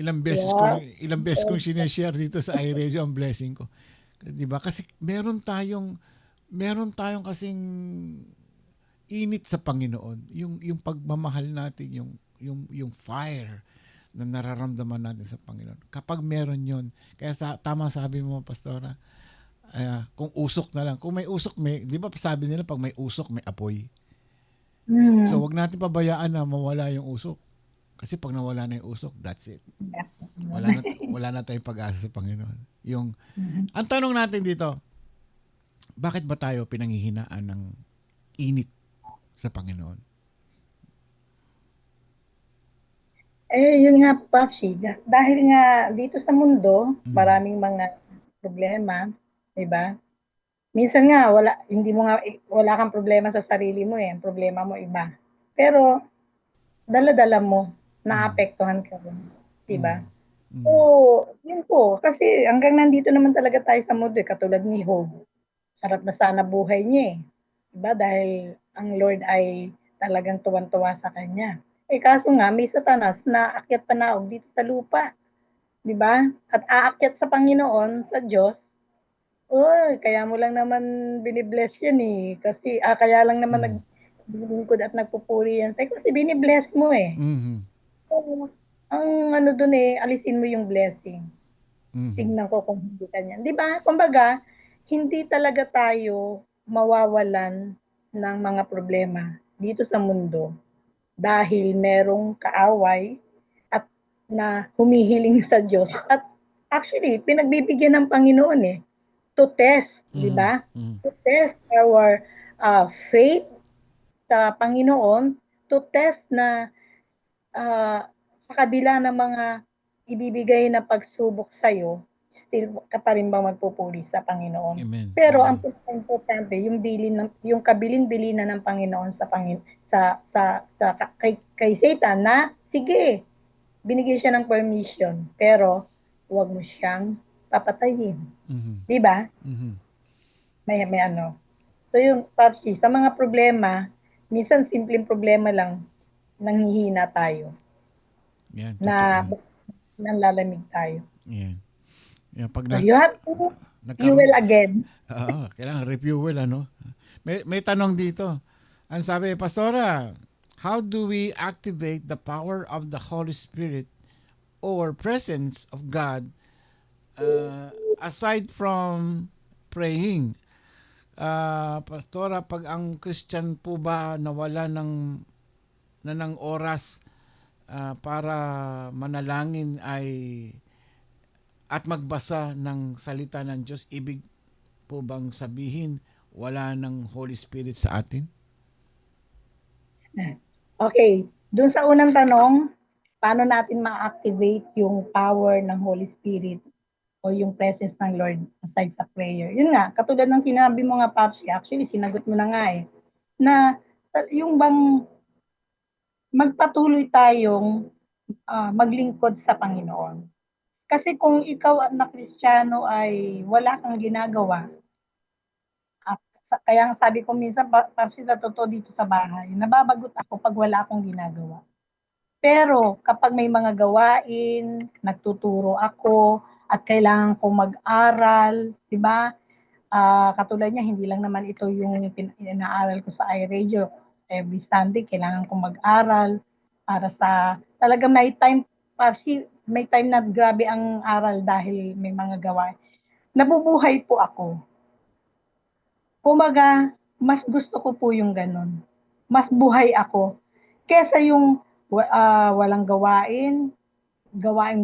Ilang beses kong sineshare dito sa iRadio ang blessing ko. Diba? Kasi meron tayong kasing init sa Panginoon. Yung pagmamahal natin, yung fire na nararamdaman natin sa Panginoon. Kapag meron yon, kaya tama sabi mo, Pastora, kung usok na lang. Kung may usok, di ba sabi nila pag may usok, may apoy. So wag natin pabayaan na mawala yung usok. Kasi pag nawala na yung usok, that's it. Wala na tayong pag-asa sa Panginoon. Ang tanong natin dito, bakit ba tayo pinanghihinaan ng init sa Panginoon?
Yun nga, Papsi, dahil nga dito sa mundo,
Mm.
maraming mga problema, 'di ba? Minsan nga hindi mo nga wala kang problema sa sarili mo, ang problema mo iba. Pero dala-dala mo,
Mm.
naapektuhan ka rin, 'di ba?
Mm.
So,
Mm.
yun po, kasi hanggang nandito naman talaga tayo sa mundo, katulad ni Job. Sarap na sana buhay niya, 'di ba? Dahil ang Lord ay talagang tuwang-tuwa sa kanya. Kaso nga may Satanas na akyat panaog dito sa lupa, 'di ba? At aakyat sa Panginoon, sa Diyos. Uy, kaya mo lang naman bini-bless yan, kasi kaya lang naman
Mm.
naglilingkod at nagpupuri yan sa'yo kasi bini-bless mo, eh.
Mhm.
So, ang ano dun, alisin mo yung blessing.
Mhm.
Tignan ko kung hindi ka niyan. 'Di ba? Kumbaga, hindi talaga tayo mawawalan ng mga problema dito sa mundo dahil merong kaaway at na humihiling sa Diyos at actually pinagbibigyan ng Panginoon, to test, 'di
Mhm.
ba?
Mhm.
To test our faith sa Panginoon, to test na sa kabila ng mga ibibigay na pagsubok sa'yo, still ka pa rin ba magpupuri sa Panginoon?
Amen.
Pero ang
Amen.
importante yung kabilin-bilinan ng Panginoon kay Satan na sige, binigyan siya ng permission, pero huwag mo siyang papatayin,
Mhm.
'di ba?
Mhm.
May ano. So yung Papsi, sa mga problema, minsan simpleng problema lang, nanghihina tayo,
Yan, totoo
na
yan.
nanlalamig tayo.
Yan. Yan, pag
So you have to
nagkaroon,
fuel again.
kailangan refuel, ano? May tanong dito. Ang sabi, Pastora, how do we activate the power of the Holy Spirit or presence of God aside from praying? Pastora, pag ang Christian po ba nawala ng oras para manalangin at magbasa ng salita ng Diyos, ibig po bang sabihin wala ng Holy Spirit sa atin?
Okay, dun sa unang tanong, paano natin ma-activate yung power ng Holy Spirit o yung presence ng Lord aside sa prayer? Yun nga, katulad ng sinabi mo nga, Papsi, actually, sinagot mo na nga na yung bang magpatuloy tayong maglingkod sa Panginoon. Kasi kung ikaw na Kristiyano ay wala kang ginagawa, kaya ang sabi ko minsan, Papsi, sa totoo dito sa bahay, nababagot ako pag wala akong ginagawa. Pero kapag may mga gawain, nagtuturo ako, at kailangan kong mag-aral, di ba? Katulad niya, hindi lang naman ito yung inaaral ko sa iRadio. Every Sunday, kailangan kong mag-aral para sa, talaga may time, may time na grabe ang aral dahil may mga gawain. Nabubuhay po ako. Kumaga, mas gusto ko po yung ganun. Mas buhay ako. Kesa yung walang gawaing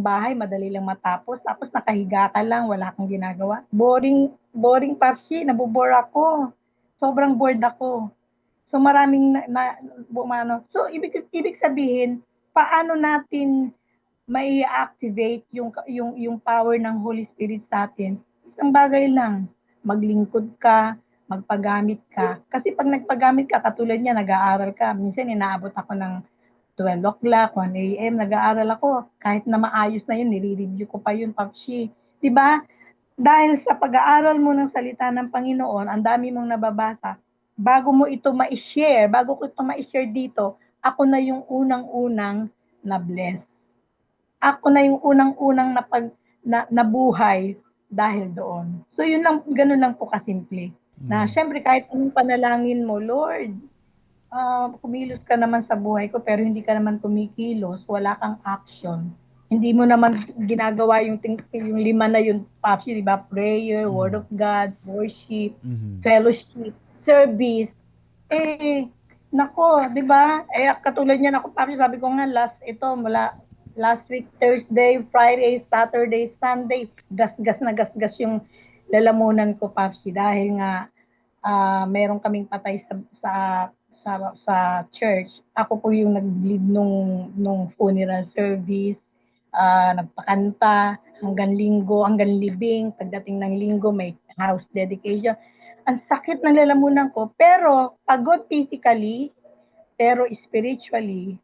bahay, madali lang matapos, tapos nakahiga ka lang, wala kang ginagawa. Boring, boring Papsi, nabobore ako. Sobrang bored ako. So maraming bumano. So ibig sabihin, paano natin mai-activate yung power ng Holy Spirit sa atin? Isang bagay lang, maglingkod ka, magpagamit ka. Kasi pag nagpagamit ka, katulad niya, nag-aaral ka, minsan inaabot ako ng 12 o'clock, 1 a.m., nag-aaral ako. Kahit na maayos na yun, nire-review ko pa yun, Papsi. Diba? Dahil sa pag-aaral mo ng salita ng Panginoon, ang dami mong nababasa, bago mo ito ma-share, bago ko ito ma-share dito, ako na yung unang-unang na-bless. Ako na yung unang-unang nabuhay dahil doon. So yun lang, ganun lang po kasimple. Na
Mm.
syempre kahit anong panalangin mo, Lord, kumilos ka naman sa buhay ko pero hindi ka naman kumikilos, wala kang action. Hindi mo naman ginagawa yung lima na yung Papsi, di ba? Prayer, Word
Mm.
of God, worship,
Mhm.
fellowship, service. Nako, di ba? Katulad niyan ako, Papsi, sabi ko nga, last week, Thursday, Friday, Saturday, Sunday, gasgas yung lalamunan ko, Papsi, dahil nga meron kaming patay sa sa church. Ako po yung nag-lead nung funeral service, nagpakanta hanggang linggo, hanggang libing. Pagdating ng linggo, may house dedication. Ang sakit ng lalamunan ko, pero pagod physically, pero spiritually,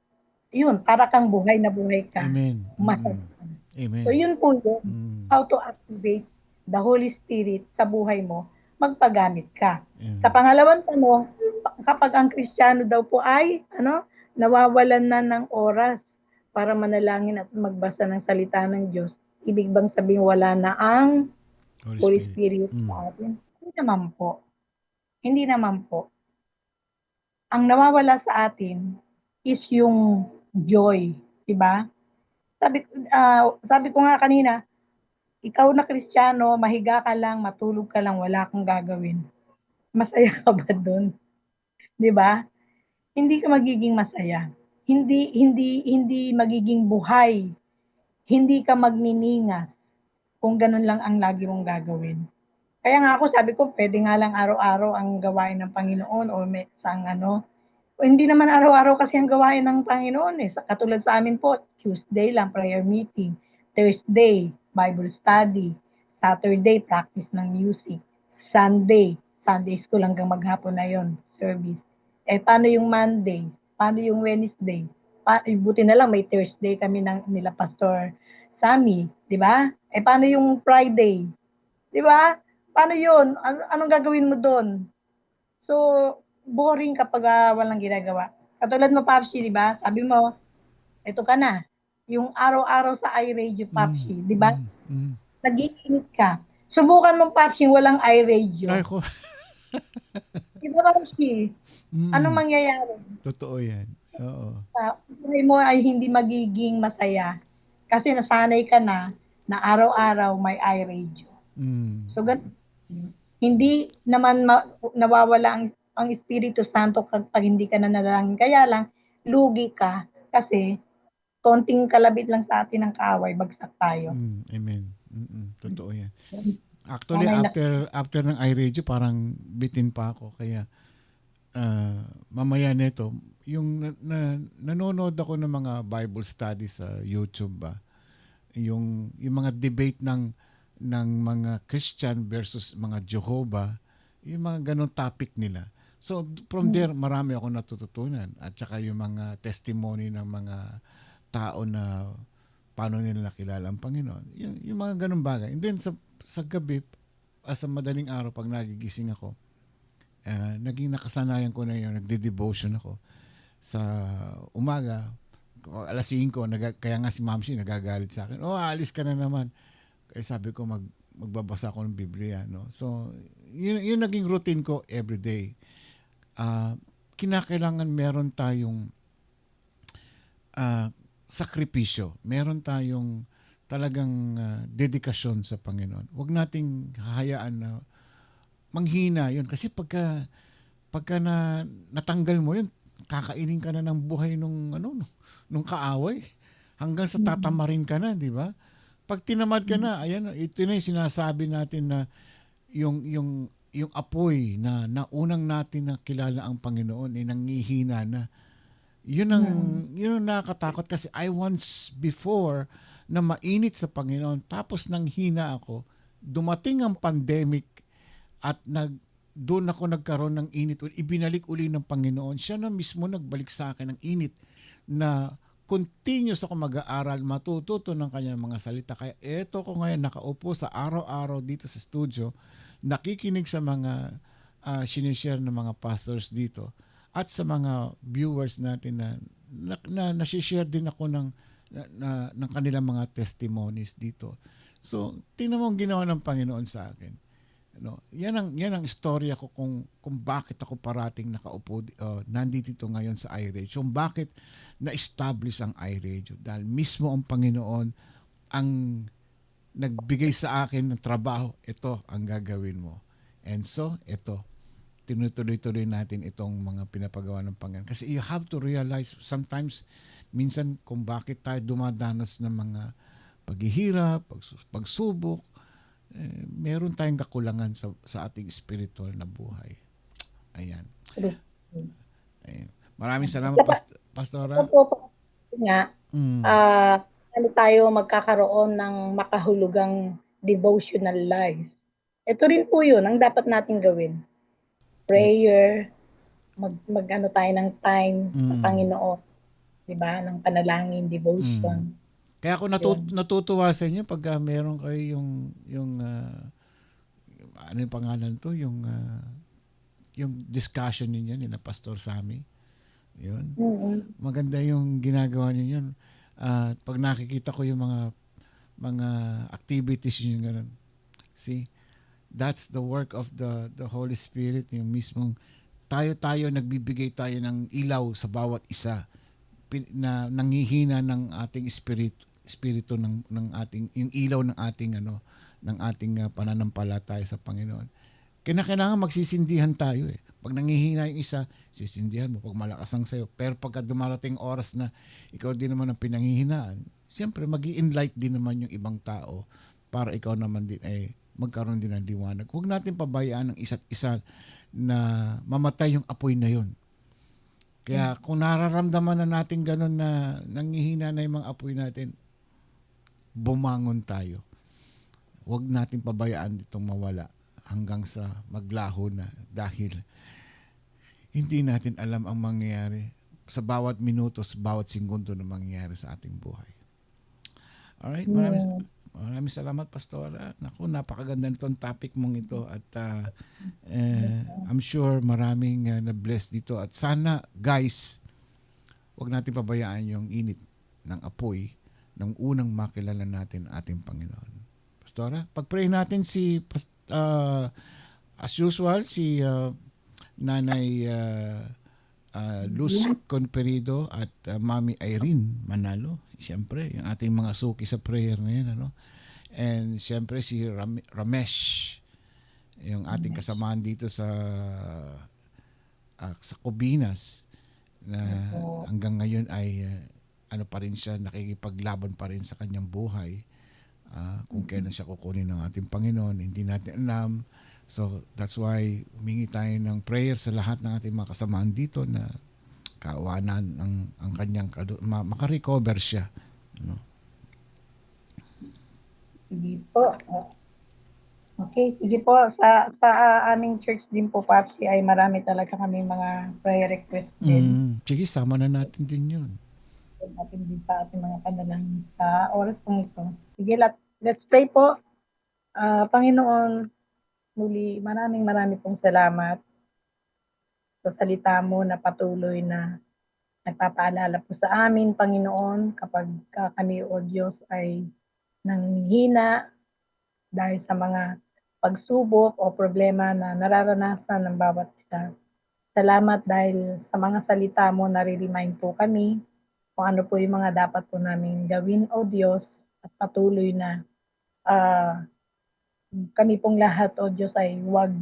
yun, para kang buhay na buhay ka.
Amen.
Masaya.
Amen.
So yun po yun,
Mm.
how to activate the Holy Spirit sa buhay mo, magpagamit ka.
Amen.
Sa pangalawang tanong, kapag ang Kristiyano daw po ay nawawalan na ng oras para manalangin at magbasa ng salita ng Diyos, ibig bang sabihin wala na ang Holy Spirit
Mm.
sa atin? Hindi naman po. Hindi naman po. Ang nawawala sa atin is yung joy, di ba? Sabi ko nga kanina, ikaw na Kristiyano, mahiga ka lang, matulog ka lang, wala kang gagawin. Masaya ka ba doon? 'Di ba? Hindi ka magiging masaya. Hindi magiging buhay. Hindi ka magniningas kung ganun lang ang lagi mong gagawin. Kaya nga ako sabi ko, pwede nga lang araw-araw ang gawain ng Panginoon o may isang o hindi naman araw-araw kasi ang gawain ng Panginoon eh. Katulad sa amin po, Tuesday lang prayer meeting, Thursday Bible study, Saturday practice ng music, Sunday school hanggang maghapon na yon service. Eh paano yung Monday? Paano yung Wednesday? Buti na lang may Thursday kami nila Pastor Sammy, di ba? Eh paano yung Friday? Di ba? Paano yun? Anong gagawin mo doon? So, boring kapag walang ginagawa. Katulad mo, Papsi, di ba? Sabi mo, eto ka na. Yung araw-araw sa iRadio, Papsi, di ba? Nag-iinit ka. Subukan mong, Papsi, walang iRadio.
Ay ko.
Di ba, Papsi? Anong mangyayari?
Totoo yan. Oo.
Buhay mo ay hindi magiging masaya. Kasi nasanay ka na araw-araw may iRadio.
Mm.
So, hindi naman nawawala ang Espiritu Santo kapag hindi ka na nanalangin. Kaya lang, lugi ka kasi konting kalabit lang sa atin ng kaaway, bagsak tayo.
Amen. Totoo yan. Actually, after ng iRadio, parang bitin pa ako. Kaya, mamaya nito, yung nanonood ako ng mga Bible study sa YouTube ba, yung mga debate ng mga Christian versus mga Jehovah, yung mga ganong topic nila. So from there, marami ako natututunan. At saka yung mga testimony ng mga tao na paano nila nakilala ang Panginoon. Yung mga ganong bagay. And then sa gabi, sa madaling araw, pag nagigising ako, naging nakasanayan ko na yun, nagde-devotion ako. Sa umaga, alas 5, kaya nga si Mamsi nagagalit sa akin, aalis ka na naman. Kaya sabi ko, magbabasa ako ng Biblia. No? So, yun naging routine ko everyday. Kinakailangan meron tayong sakripisyo. Meron tayong talagang dedikasyon sa Panginoon. Huwag nating hahayaan na manghina yun. Kasi pagka natanggal mo yun, kakainin ka na ng buhay nung kaaway. Hanggang sa tatamarin ka na, di ba? Pag tinamad ka na, ayan, ito na yung sinasabi natin na yung apoy na naunang natin na kilala ang Panginoon ay nangihina na. Yun ang nakakatakot kasi I once before na mainit sa Panginoon tapos nang hina ako, dumating ang pandemic at doon ako nagkaroon ng init. Ibinalik uli ng Panginoon. Siya na mismo nagbalik sa akin ng init na continuous ako mag-aaral, matututo ng kanyang mga salita. Kaya eto ko ngayon nakaupo sa araw-araw dito sa studio, nakikinig sa mga sinishare ng mga pastors dito at sa mga viewers natin na nasi-share din ako ng kanilang mga testimonies dito. So, tingnan mo ang ginawa ng Panginoon sa akin. Yan ang istorya ko kung bakit ako parating nakaupo nandito ngayon sa iRadio. Kung bakit na-establish ang iRadio. Dahil mismo ang Panginoon ang nagbigay sa akin ng trabaho. Ito ang gagawin mo. And so, ito. Tinutuloy-tuloy natin itong mga pinapagawa ng Panginoon. Kasi you have to realize sometimes, minsan kung bakit tayo dumadanas ng mga paghihirap, pagsubok, meron tayong kakulangan sa ating spiritual na buhay. Ayan. Ayun. Maraming salamat, Pastora.
Ito po nga,
Mm.
ano tayo magkakaroon ng makahulugang devotional life. Ito rin po yun ang dapat nating gawin. Prayer, mag-ano tayo ng time sa Panginoon. Diba? Ng panalangin, devotion.
Kaya ako natutuwa sa inyo pagka meron kayo yung ano yung pangalan to, yung discussion ninyo ni na Pastor Sammy. Yun. Maganda yung ginagawa niyo yun. Pag nakikita ko yung mga activities niyo ganun. See? That's the work of the Holy Spirit, yung mismong tayo nagbibigay tayo ng ilaw sa bawat isa na nanghihina ng ating espiritu ng ating yung ilaw ng ating pananampalataya sa Panginoon. Kailangan magsisindihan tayo eh. Pag nanghihina yung isa, sisindihan mo pag malakas ang sayo. Pero pagka dumarating oras na ikaw din naman ang pinanghihinaan, siyempre mag-i-enlight din naman yung ibang tao para ikaw naman din ay magkaroon din ng liwanag. Huwag natin pabayaan ng isa't isa na mamatay yung apoy na yun. Kaya kung nararamdaman na natin gano'n na nanghihina na yung mga apoy natin, bumangon tayo. Huwag natin pabayaan itong mawala hanggang sa maglaho na dahil hindi natin alam ang mangyayari sa bawat minuto, sa bawat segundo na mangyayari sa ating buhay. Alright, maraming salamat, Pastora. Naku, napakaganda nitong topic mong ito at I'm sure maraming na-bless dito at sana, guys, huwag natin pabayaan yung init ng apoy ng unang makilala natin ating Panginoon. Pastora, pag-pray natin as usual, si Nanay Luz Conperido at Mami Irene Manalo. Siyempre, yung ating mga suki sa prayer ngayon, ano? And siyempre si Ramesh, yung ating kasamaan dito sa Cobinas na hanggang ngayon ay ano pa rin siya, nakikipaglaban pa rin sa kanyang buhay. Kung kailan siya kukunin ng ating Panginoon, hindi natin alam. So that's why humingi tayo ng prayer sa lahat ng ating mga kasamaan dito na kawanan ang kanyang makarecover siya. No?
Sige po. Okay, sige po. Sa aming church din po, Papsi, ay marami talaga kami mga prayer request din.
Sige, sama na natin din yun.
Natin din sa ating mga panalangin sa oras pong ito. Sige, let's pray po. Panginoon, muli, maraming pong salamat sa salita mo na patuloy na nagpapaalala po sa amin, Panginoon, kapag kami o Diyos ay nanghihina dahil sa mga pagsubok o problema na nararanasan ng bawat isa. Salamat dahil sa mga salita mo, nare-remind po kami kung ano po yung mga dapat po namin gawin, O Diyos, at patuloy na kami pong lahat, O Diyos, ay huwag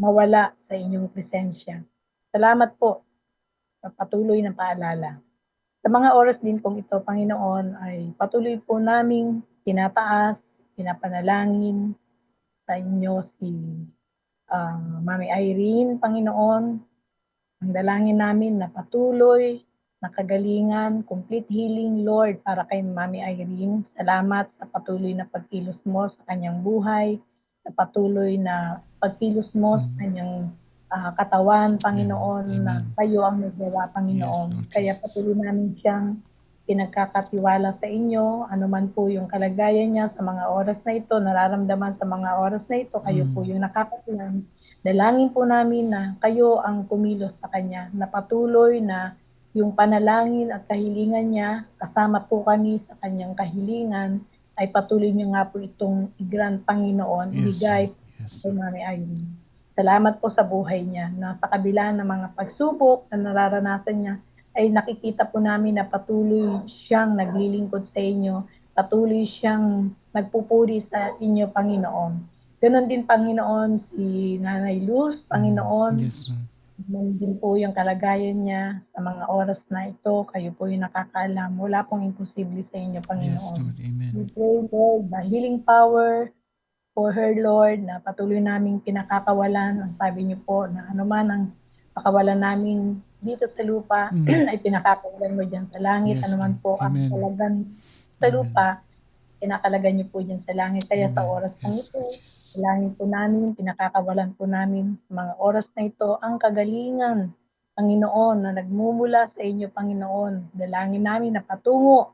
mawala sa inyong presensya. Salamat po sa patuloy na paalala. Sa mga oras din pong ito, Panginoon, ay patuloy po naming tinataas, pinapanalangin sa inyo si Mami Irene, Panginoon. Ang dalangin namin na patuloy, nakagalingan, complete healing, Lord, para kay Mami Irene. Salamat sa patuloy na pagkilos mo sa kanyang buhay, sa patuloy na pagkilos mo sa kanyang katawan, Panginoon, na kayo ang nagawa, Panginoon.
Yes,
Kaya patuloy namin siyang pinagkakatiwala sa inyo, anuman po yung kalagayan niya sa mga oras na ito, nararamdaman sa mga oras na ito, kayo po yung nakakatilan. Dalangin po namin na kayo ang kumilos sa kanya, na patuloy na yung panalangin at kahilingan niya, kasama po kami sa kanyang kahilingan, ay patuloy niyo nga po itong i-grant, Panginoon, ibigay kay Mami Irene. Salamat po sa buhay niya, na sa kabila ng mga pagsubok na nararanasan niya, ay nakikita po namin na patuloy siyang naglilingkod sa inyo, patuloy siyang nagpupuri sa inyo, Panginoon. Ganon din, Panginoon, si Nanay Luz, Panginoon.
Yes,
Ganon din po yung kalagayan niya sa mga oras na ito. Kayo po yung nakakaalam. Wala pong imposible sa inyo, Panginoon.
Yes, Lord. Amen.
We pray, Lord, the healing power for her, Lord, na patuloy naming pinakakawalan. Ang sabi niyo po na anuman ang pakawalan namin dito sa lupa ay pinakakawalan mo dyan sa langit.
Yes,
Ano man
Lord.
po ang
Amen.
kalagan sa lupa, pinakalagan niyo po dyan sa langit. Kaya sa
Amen.
oras pong
Yes,
ito,
Lord Jesus.
dalangin po namin, pinakakawalan po namin sa mga oras na ito ang kagalingan, Panginoon, na nagmumula sa inyo, Panginoon. Dalangin namin na patungo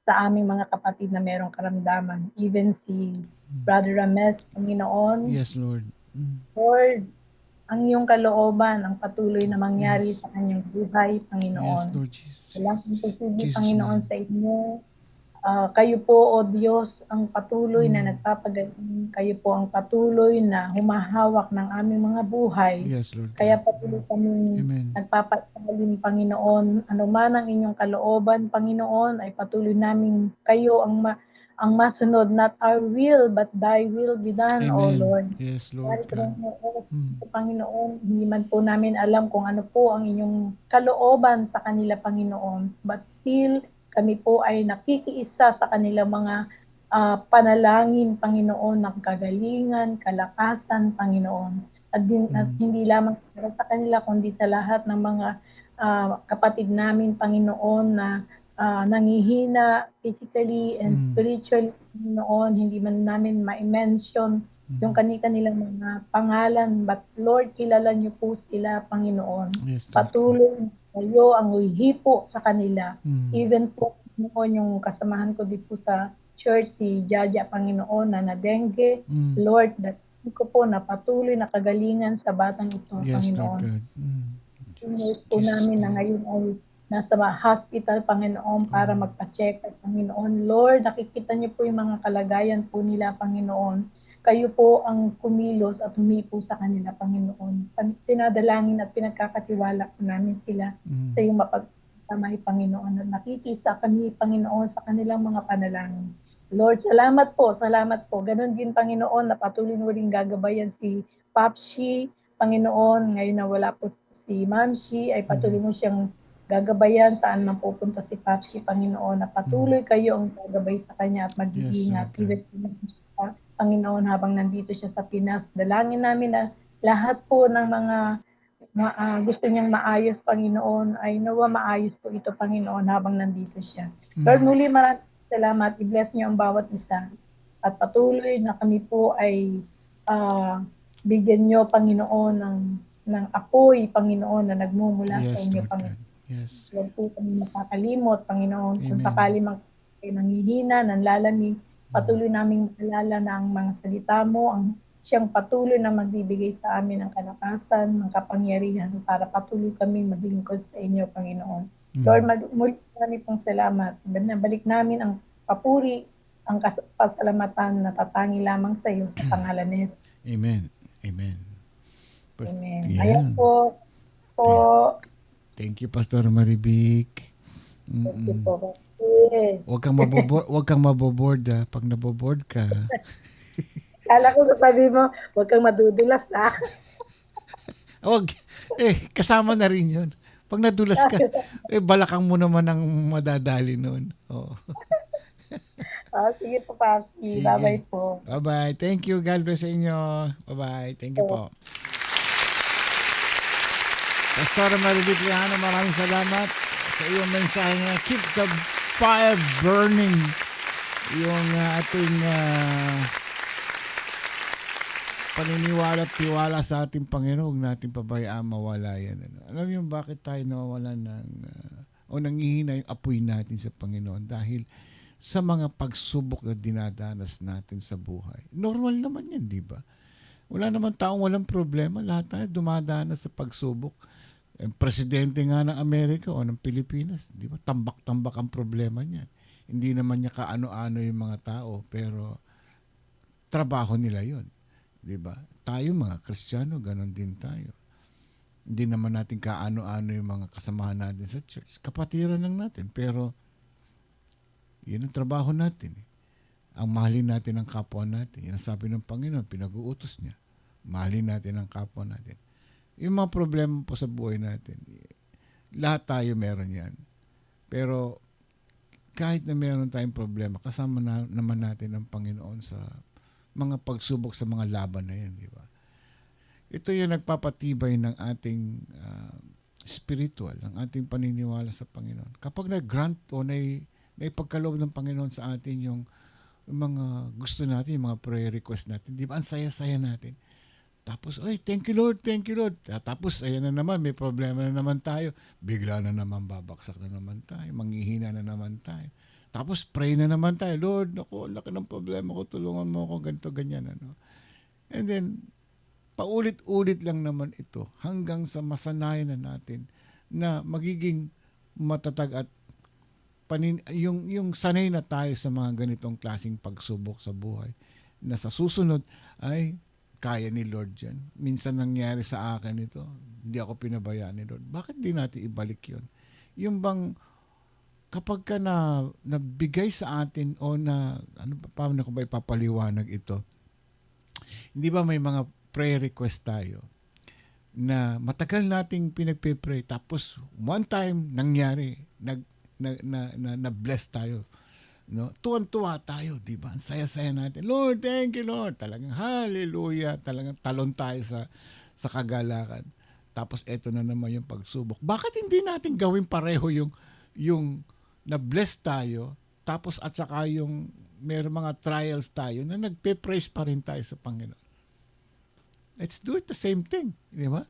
sa aming mga kapatid na merong karamdaman. Even si Brother Rames, Panginoon,
Yes, Lord.
Lord, ang iyong kalooban, ang patuloy na mangyari
Yes.
sa kanyang buhay,
Yes,
Panginoon.
Lord Jesus.
Walang imposible,
Jesus'
Panginoon,
name.
sa inyo. Kayo po, O Diyos, ang patuloy na nagpapagaling. Kayo po ang patuloy na humahawak ng aming mga buhay.
Yes, Lord
Kaya
God.
patuloy kami
Amen.
nagpapasalim, Panginoon. Ano man ang inyong kalooban, Panginoon, ay patuloy namin kayo ang masunod. Not our will, but thy will be done, O
Amen.
Lord.
Yes, Lord
Kahit
God.
Panginoon, hindi man po namin alam kung ano po ang inyong kalooban sa kanila, Panginoon. But still, kami po ay nakikiisa sa kanilang mga panalangin, Panginoon, ng kagalingan, kalakasan, Panginoon. At hindi lamang para sa kanila, kundi sa lahat ng mga kapatid namin, Panginoon, na nangihina physically and spiritually, Panginoon. Hindi man namin ma-mention yung kanilang mga pangalan. But Lord, kilala niyo po sila, Panginoon.
Yes, Lord God.
Patuloy kayo ang hipo sa kanila.
Mm.
Even po, Panginoon, yung kasamahan ko dito sa church, si Jaja, Panginoon, na dengue. Lord, that ko po na patuloy na kagalingan sa batang ito,
Yes, Lord
Panginoon.
God.
Seniors po
Jesus'
namin na
name.
ngayon ay nasa hospital, Panginoon, para magpa-check up, Panginoon. Lord, nakikita niyo po yung mga kalagayan po nila, Panginoon. Kayo po ang kumilos at humipo sa kanila, Panginoon. Pinadalangin at pinagkakatiwala po namin sila sa iyong mapagsamay, Panginoon. At nakikisa kami, Panginoon, sa kanilang mga panalangin. Lord, salamat po, salamat po. Ganon din, Panginoon, na patuloy mo rin gagabayan si Papshi, Panginoon. Ngayon na wala po si Mamshi, ay patuloy mo siyang gagabayan saan man pupunta si Papshi, Panginoon, na patuloy kayo ang gagabay sa kanya at mag-iingat.
Yes, Lord God.
Panginoon, habang nandito siya sa Pinas, dalangin namin na lahat po ng mga gusto niyang maayos, Panginoon, ay nawa maayos po ito, Panginoon, habang nandito siya. Lord, muli maraming salamat. I-bless niyo ang bawat isa. At patuloy na kami po ay bigyan niyo, Panginoon, ng apoy, Panginoon, na nagmumula sa
Yes,
inyo,
Lord
Panginoon.
God. Yes.
Huwag po kami makakalimot, Panginoon. Kung
Amen.
sakali mang kayo nanghihina, nanlalamig, patuloy naming maalala na ang mga salita mo, ang siyang patuloy na magbibigay sa amin ng kalakasan, ng kapangyarihan para patuloy kami maglingkod sa inyo, Panginoon. Lord, muli kami pong salamat. Nabalik namin ang papuri, ang pasalamatan na tatangi lamang sa iyo sa pangalan ni Jesus.
Amen. Amen.
Amen.
Yan.
Ayan po.
Thank you, Pastor Maribik.
Thank you po.
Huwag kang maboboard pag naboboard ka.
Kala ko sasabi mo, huwag kang madudulas
Huwag. Kasama na rin yun. Pag nadulas ka, balakang mo naman ang madadali noon. Oh.
Sige po, Papi.
Sige.
Bye-bye po.
Bye-bye. Thank you. God bless sa inyo. Bye-bye. Thank you po. Pastor Maribik Liano, maraming salamat sa iyong mensahe na keep the fire burning. Yung ating paniniwala at tiwala sa ating Panginoon, huwag natin pabayaan mawala yan. Alam niyo bakit tayo nawawalan ng o nanghihina yung apoy natin sa Panginoon? Dahil sa mga pagsubok na dinadanas natin sa buhay. Normal naman yan, di ba? Wala naman taong walang problema. Lahat tayo dumadanas sa pagsubok. Presidente nga ng Amerika o ng Pilipinas, di ba? Tambak-tambak ang problema niyan. Hindi naman niya kaano-ano yung mga tao, pero trabaho nila yon, di ba? Tayo mga Kristiyano, ganon din tayo. Hindi naman natin kaano-ano yung mga kasamahan natin sa church. Kapatiran lang natin, pero yun ang trabaho natin. Ang mahalin natin ang kapwa natin. Yan ang sabi ng Panginoon, pinag-uutos niya. Mahalin natin ang kapwa natin. Yung mga problema po sa buhay natin, lahat tayo meron yan. Pero kahit na meron tayong problema, kasama naman natin ang Panginoon sa mga pagsubok sa mga laban na yan, di ba? Ito yung nagpapatibay ng ating spiritual, ang ating paniniwala sa Panginoon. Kapag nag-grant o naipagkaloob ng Panginoon sa atin yung mga gusto natin, yung mga prayer request natin, di ba, ang saya-saya natin. Tapos, ay, thank you Lord, thank you Lord. Tapos, ayan na naman, may problema na naman tayo. Bigla na naman, babaksak na naman tayo. Manghihina na naman tayo. Tapos, pray na naman tayo. Lord, naku, laki ng problema ko, tulungan mo ako, ganito, ganyan. Ano? And then, paulit-ulit lang naman ito hanggang sa masanayan na natin na magiging matatag at yung sanay na tayo sa mga ganitong klaseng pagsubok sa buhay na sa susunod ay kaya ni Lord yan. Minsan nangyari sa akin ito, hindi ako pinabayaan ni Lord. Bakit di natin ibalik yun? Yung bang kapag ka nabigay sa atin o paano ko ba ipapaliwanag ito? Hindi ba may mga prayer request tayo na matagal nating pinagpe-pray tapos one time nangyari, na-bless tayo. No? Tuwan-tuwa tayo, di ba? Ang saya-saya natin. Lord, thank you, Lord. Talagang hallelujah. Talagang talon tayo sa kagalakan. Tapos eto na naman yung pagsubok. Bakit hindi natin gawin pareho yung na-bless tayo, tapos at saka yung may mga trials tayo na nagpe-praise pa rin tayo sa Panginoon. Let's do it the same thing. Di ba?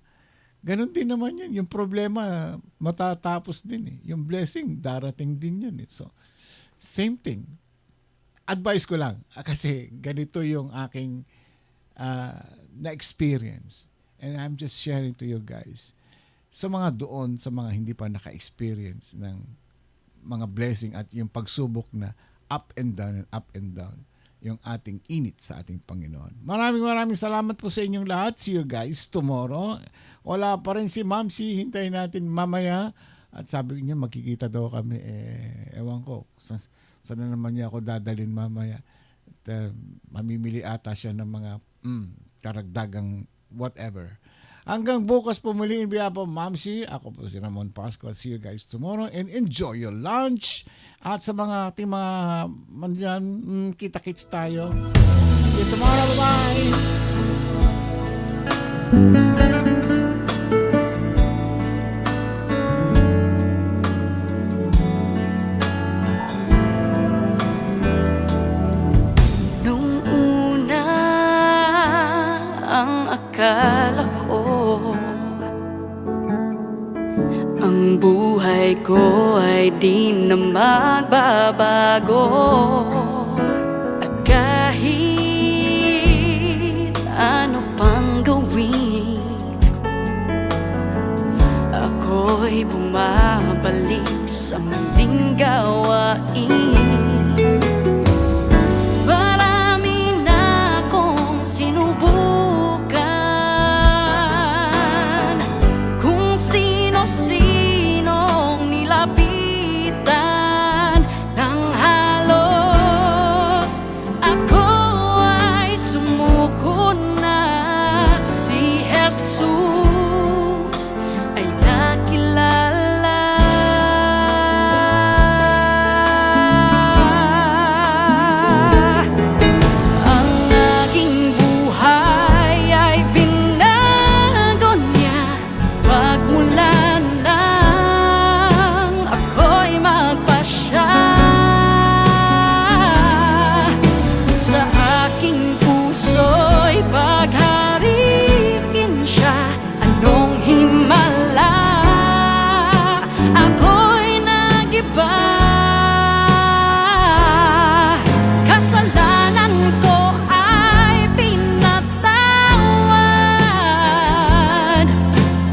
Ganon din naman yun. Yung problema, matatapos din eh. Yung blessing, darating din yun eh. So, same thing. Advice ko lang. Kasi ganito yung aking na-experience. And I'm just sharing to you guys. Sa mga doon, sa mga hindi pa naka-experience ng mga blessing at yung pagsubok na up and down and up and down yung ating init sa ating Panginoon. Maraming salamat po sa inyong lahat. See you guys tomorrow. Wala pa rin si Ma'am si, hintayin natin mamaya. At sabi niya magkikita daw kami. Ewan ko, saan na naman niya ako dadalhin mamaya. At, mamimili ata siya ng mga karagdagang whatever. Hanggang bukas po muli, in behalf of Ma'am si, ako po si Ramon Pascual. See you guys tomorrow and enjoy your lunch. At sa mga ating mga mandyan, kita-kits tayo. See you tomorrow. Bye-bye.
Nung una ang akala ko ang buhay ko ay di na magbabago. At kahit ano pang gawin, ako'y bumabalik sa maling gawain. Marami na akong sinubukan, kung sino-sinong nilapitan ng halos. Ako ay sumuko na, si Jesus ay nakilala. Ang aking buhay ay binago niya pagmula nang ako'y magpasya. Sa aking puso'y pagharikin siya. Anong himala ako'y nagiba. Kasalanan ko ay pinatawad.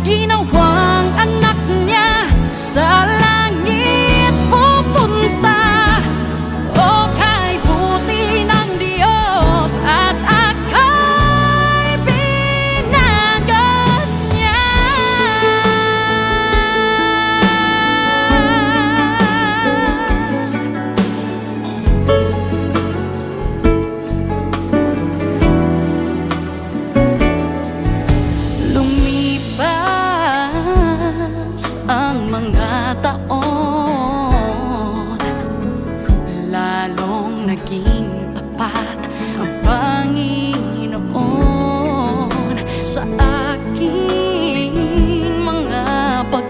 Ginawang anak niya sa langit pupunta. O kay buti ng Diyos at ako'y binagat niya. Lumipas ang mga taon, lalong naging tapat ang Panginoon sa aking mga pag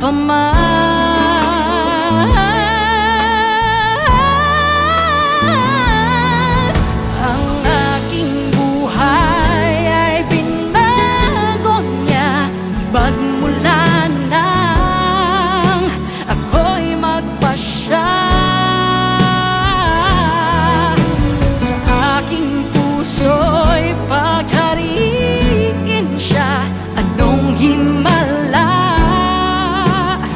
pa man, ang aking buhay ay binago niya. Magmula nang ako'y magpasya, sa aking puso'y paghariin siya. Anong himala,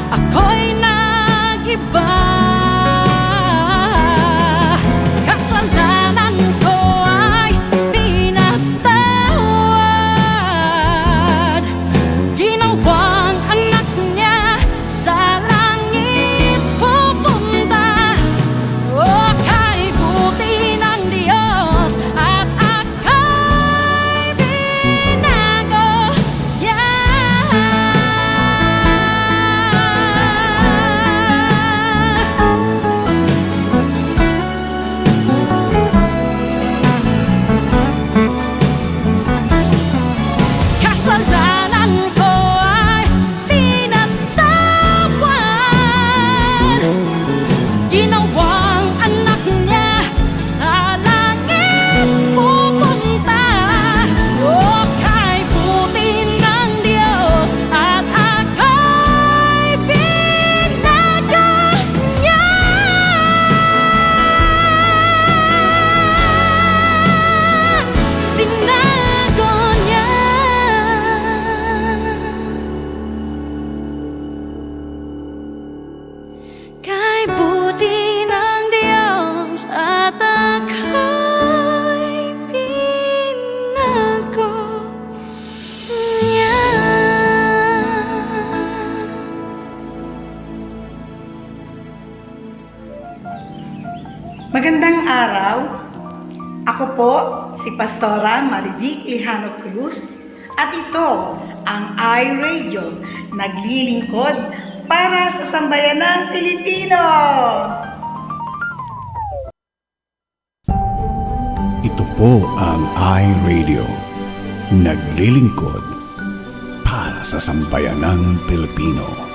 ako'y nag-iba. Kasalanan ko ay pinatawad. Ginawang anak niya sa langit pupunta. O kay buti ng Diyos at ako'y binago niya. Kasalanan ko ay pinatawad. Ginawang anak niya sa langit pupunta. O kay buti ng Diyos at ako'y binago niya. Binago niya. Kay buti ng Diyos at ako'y binago niya.
Magandang araw. Ako po si Pastora Marivic Lijano Cruz at ito ang iRadio, naglilingkod para sa sambayanang Pilipino.
Ito po ang iRadio, naglilingkod para sa sambayanang Pilipino.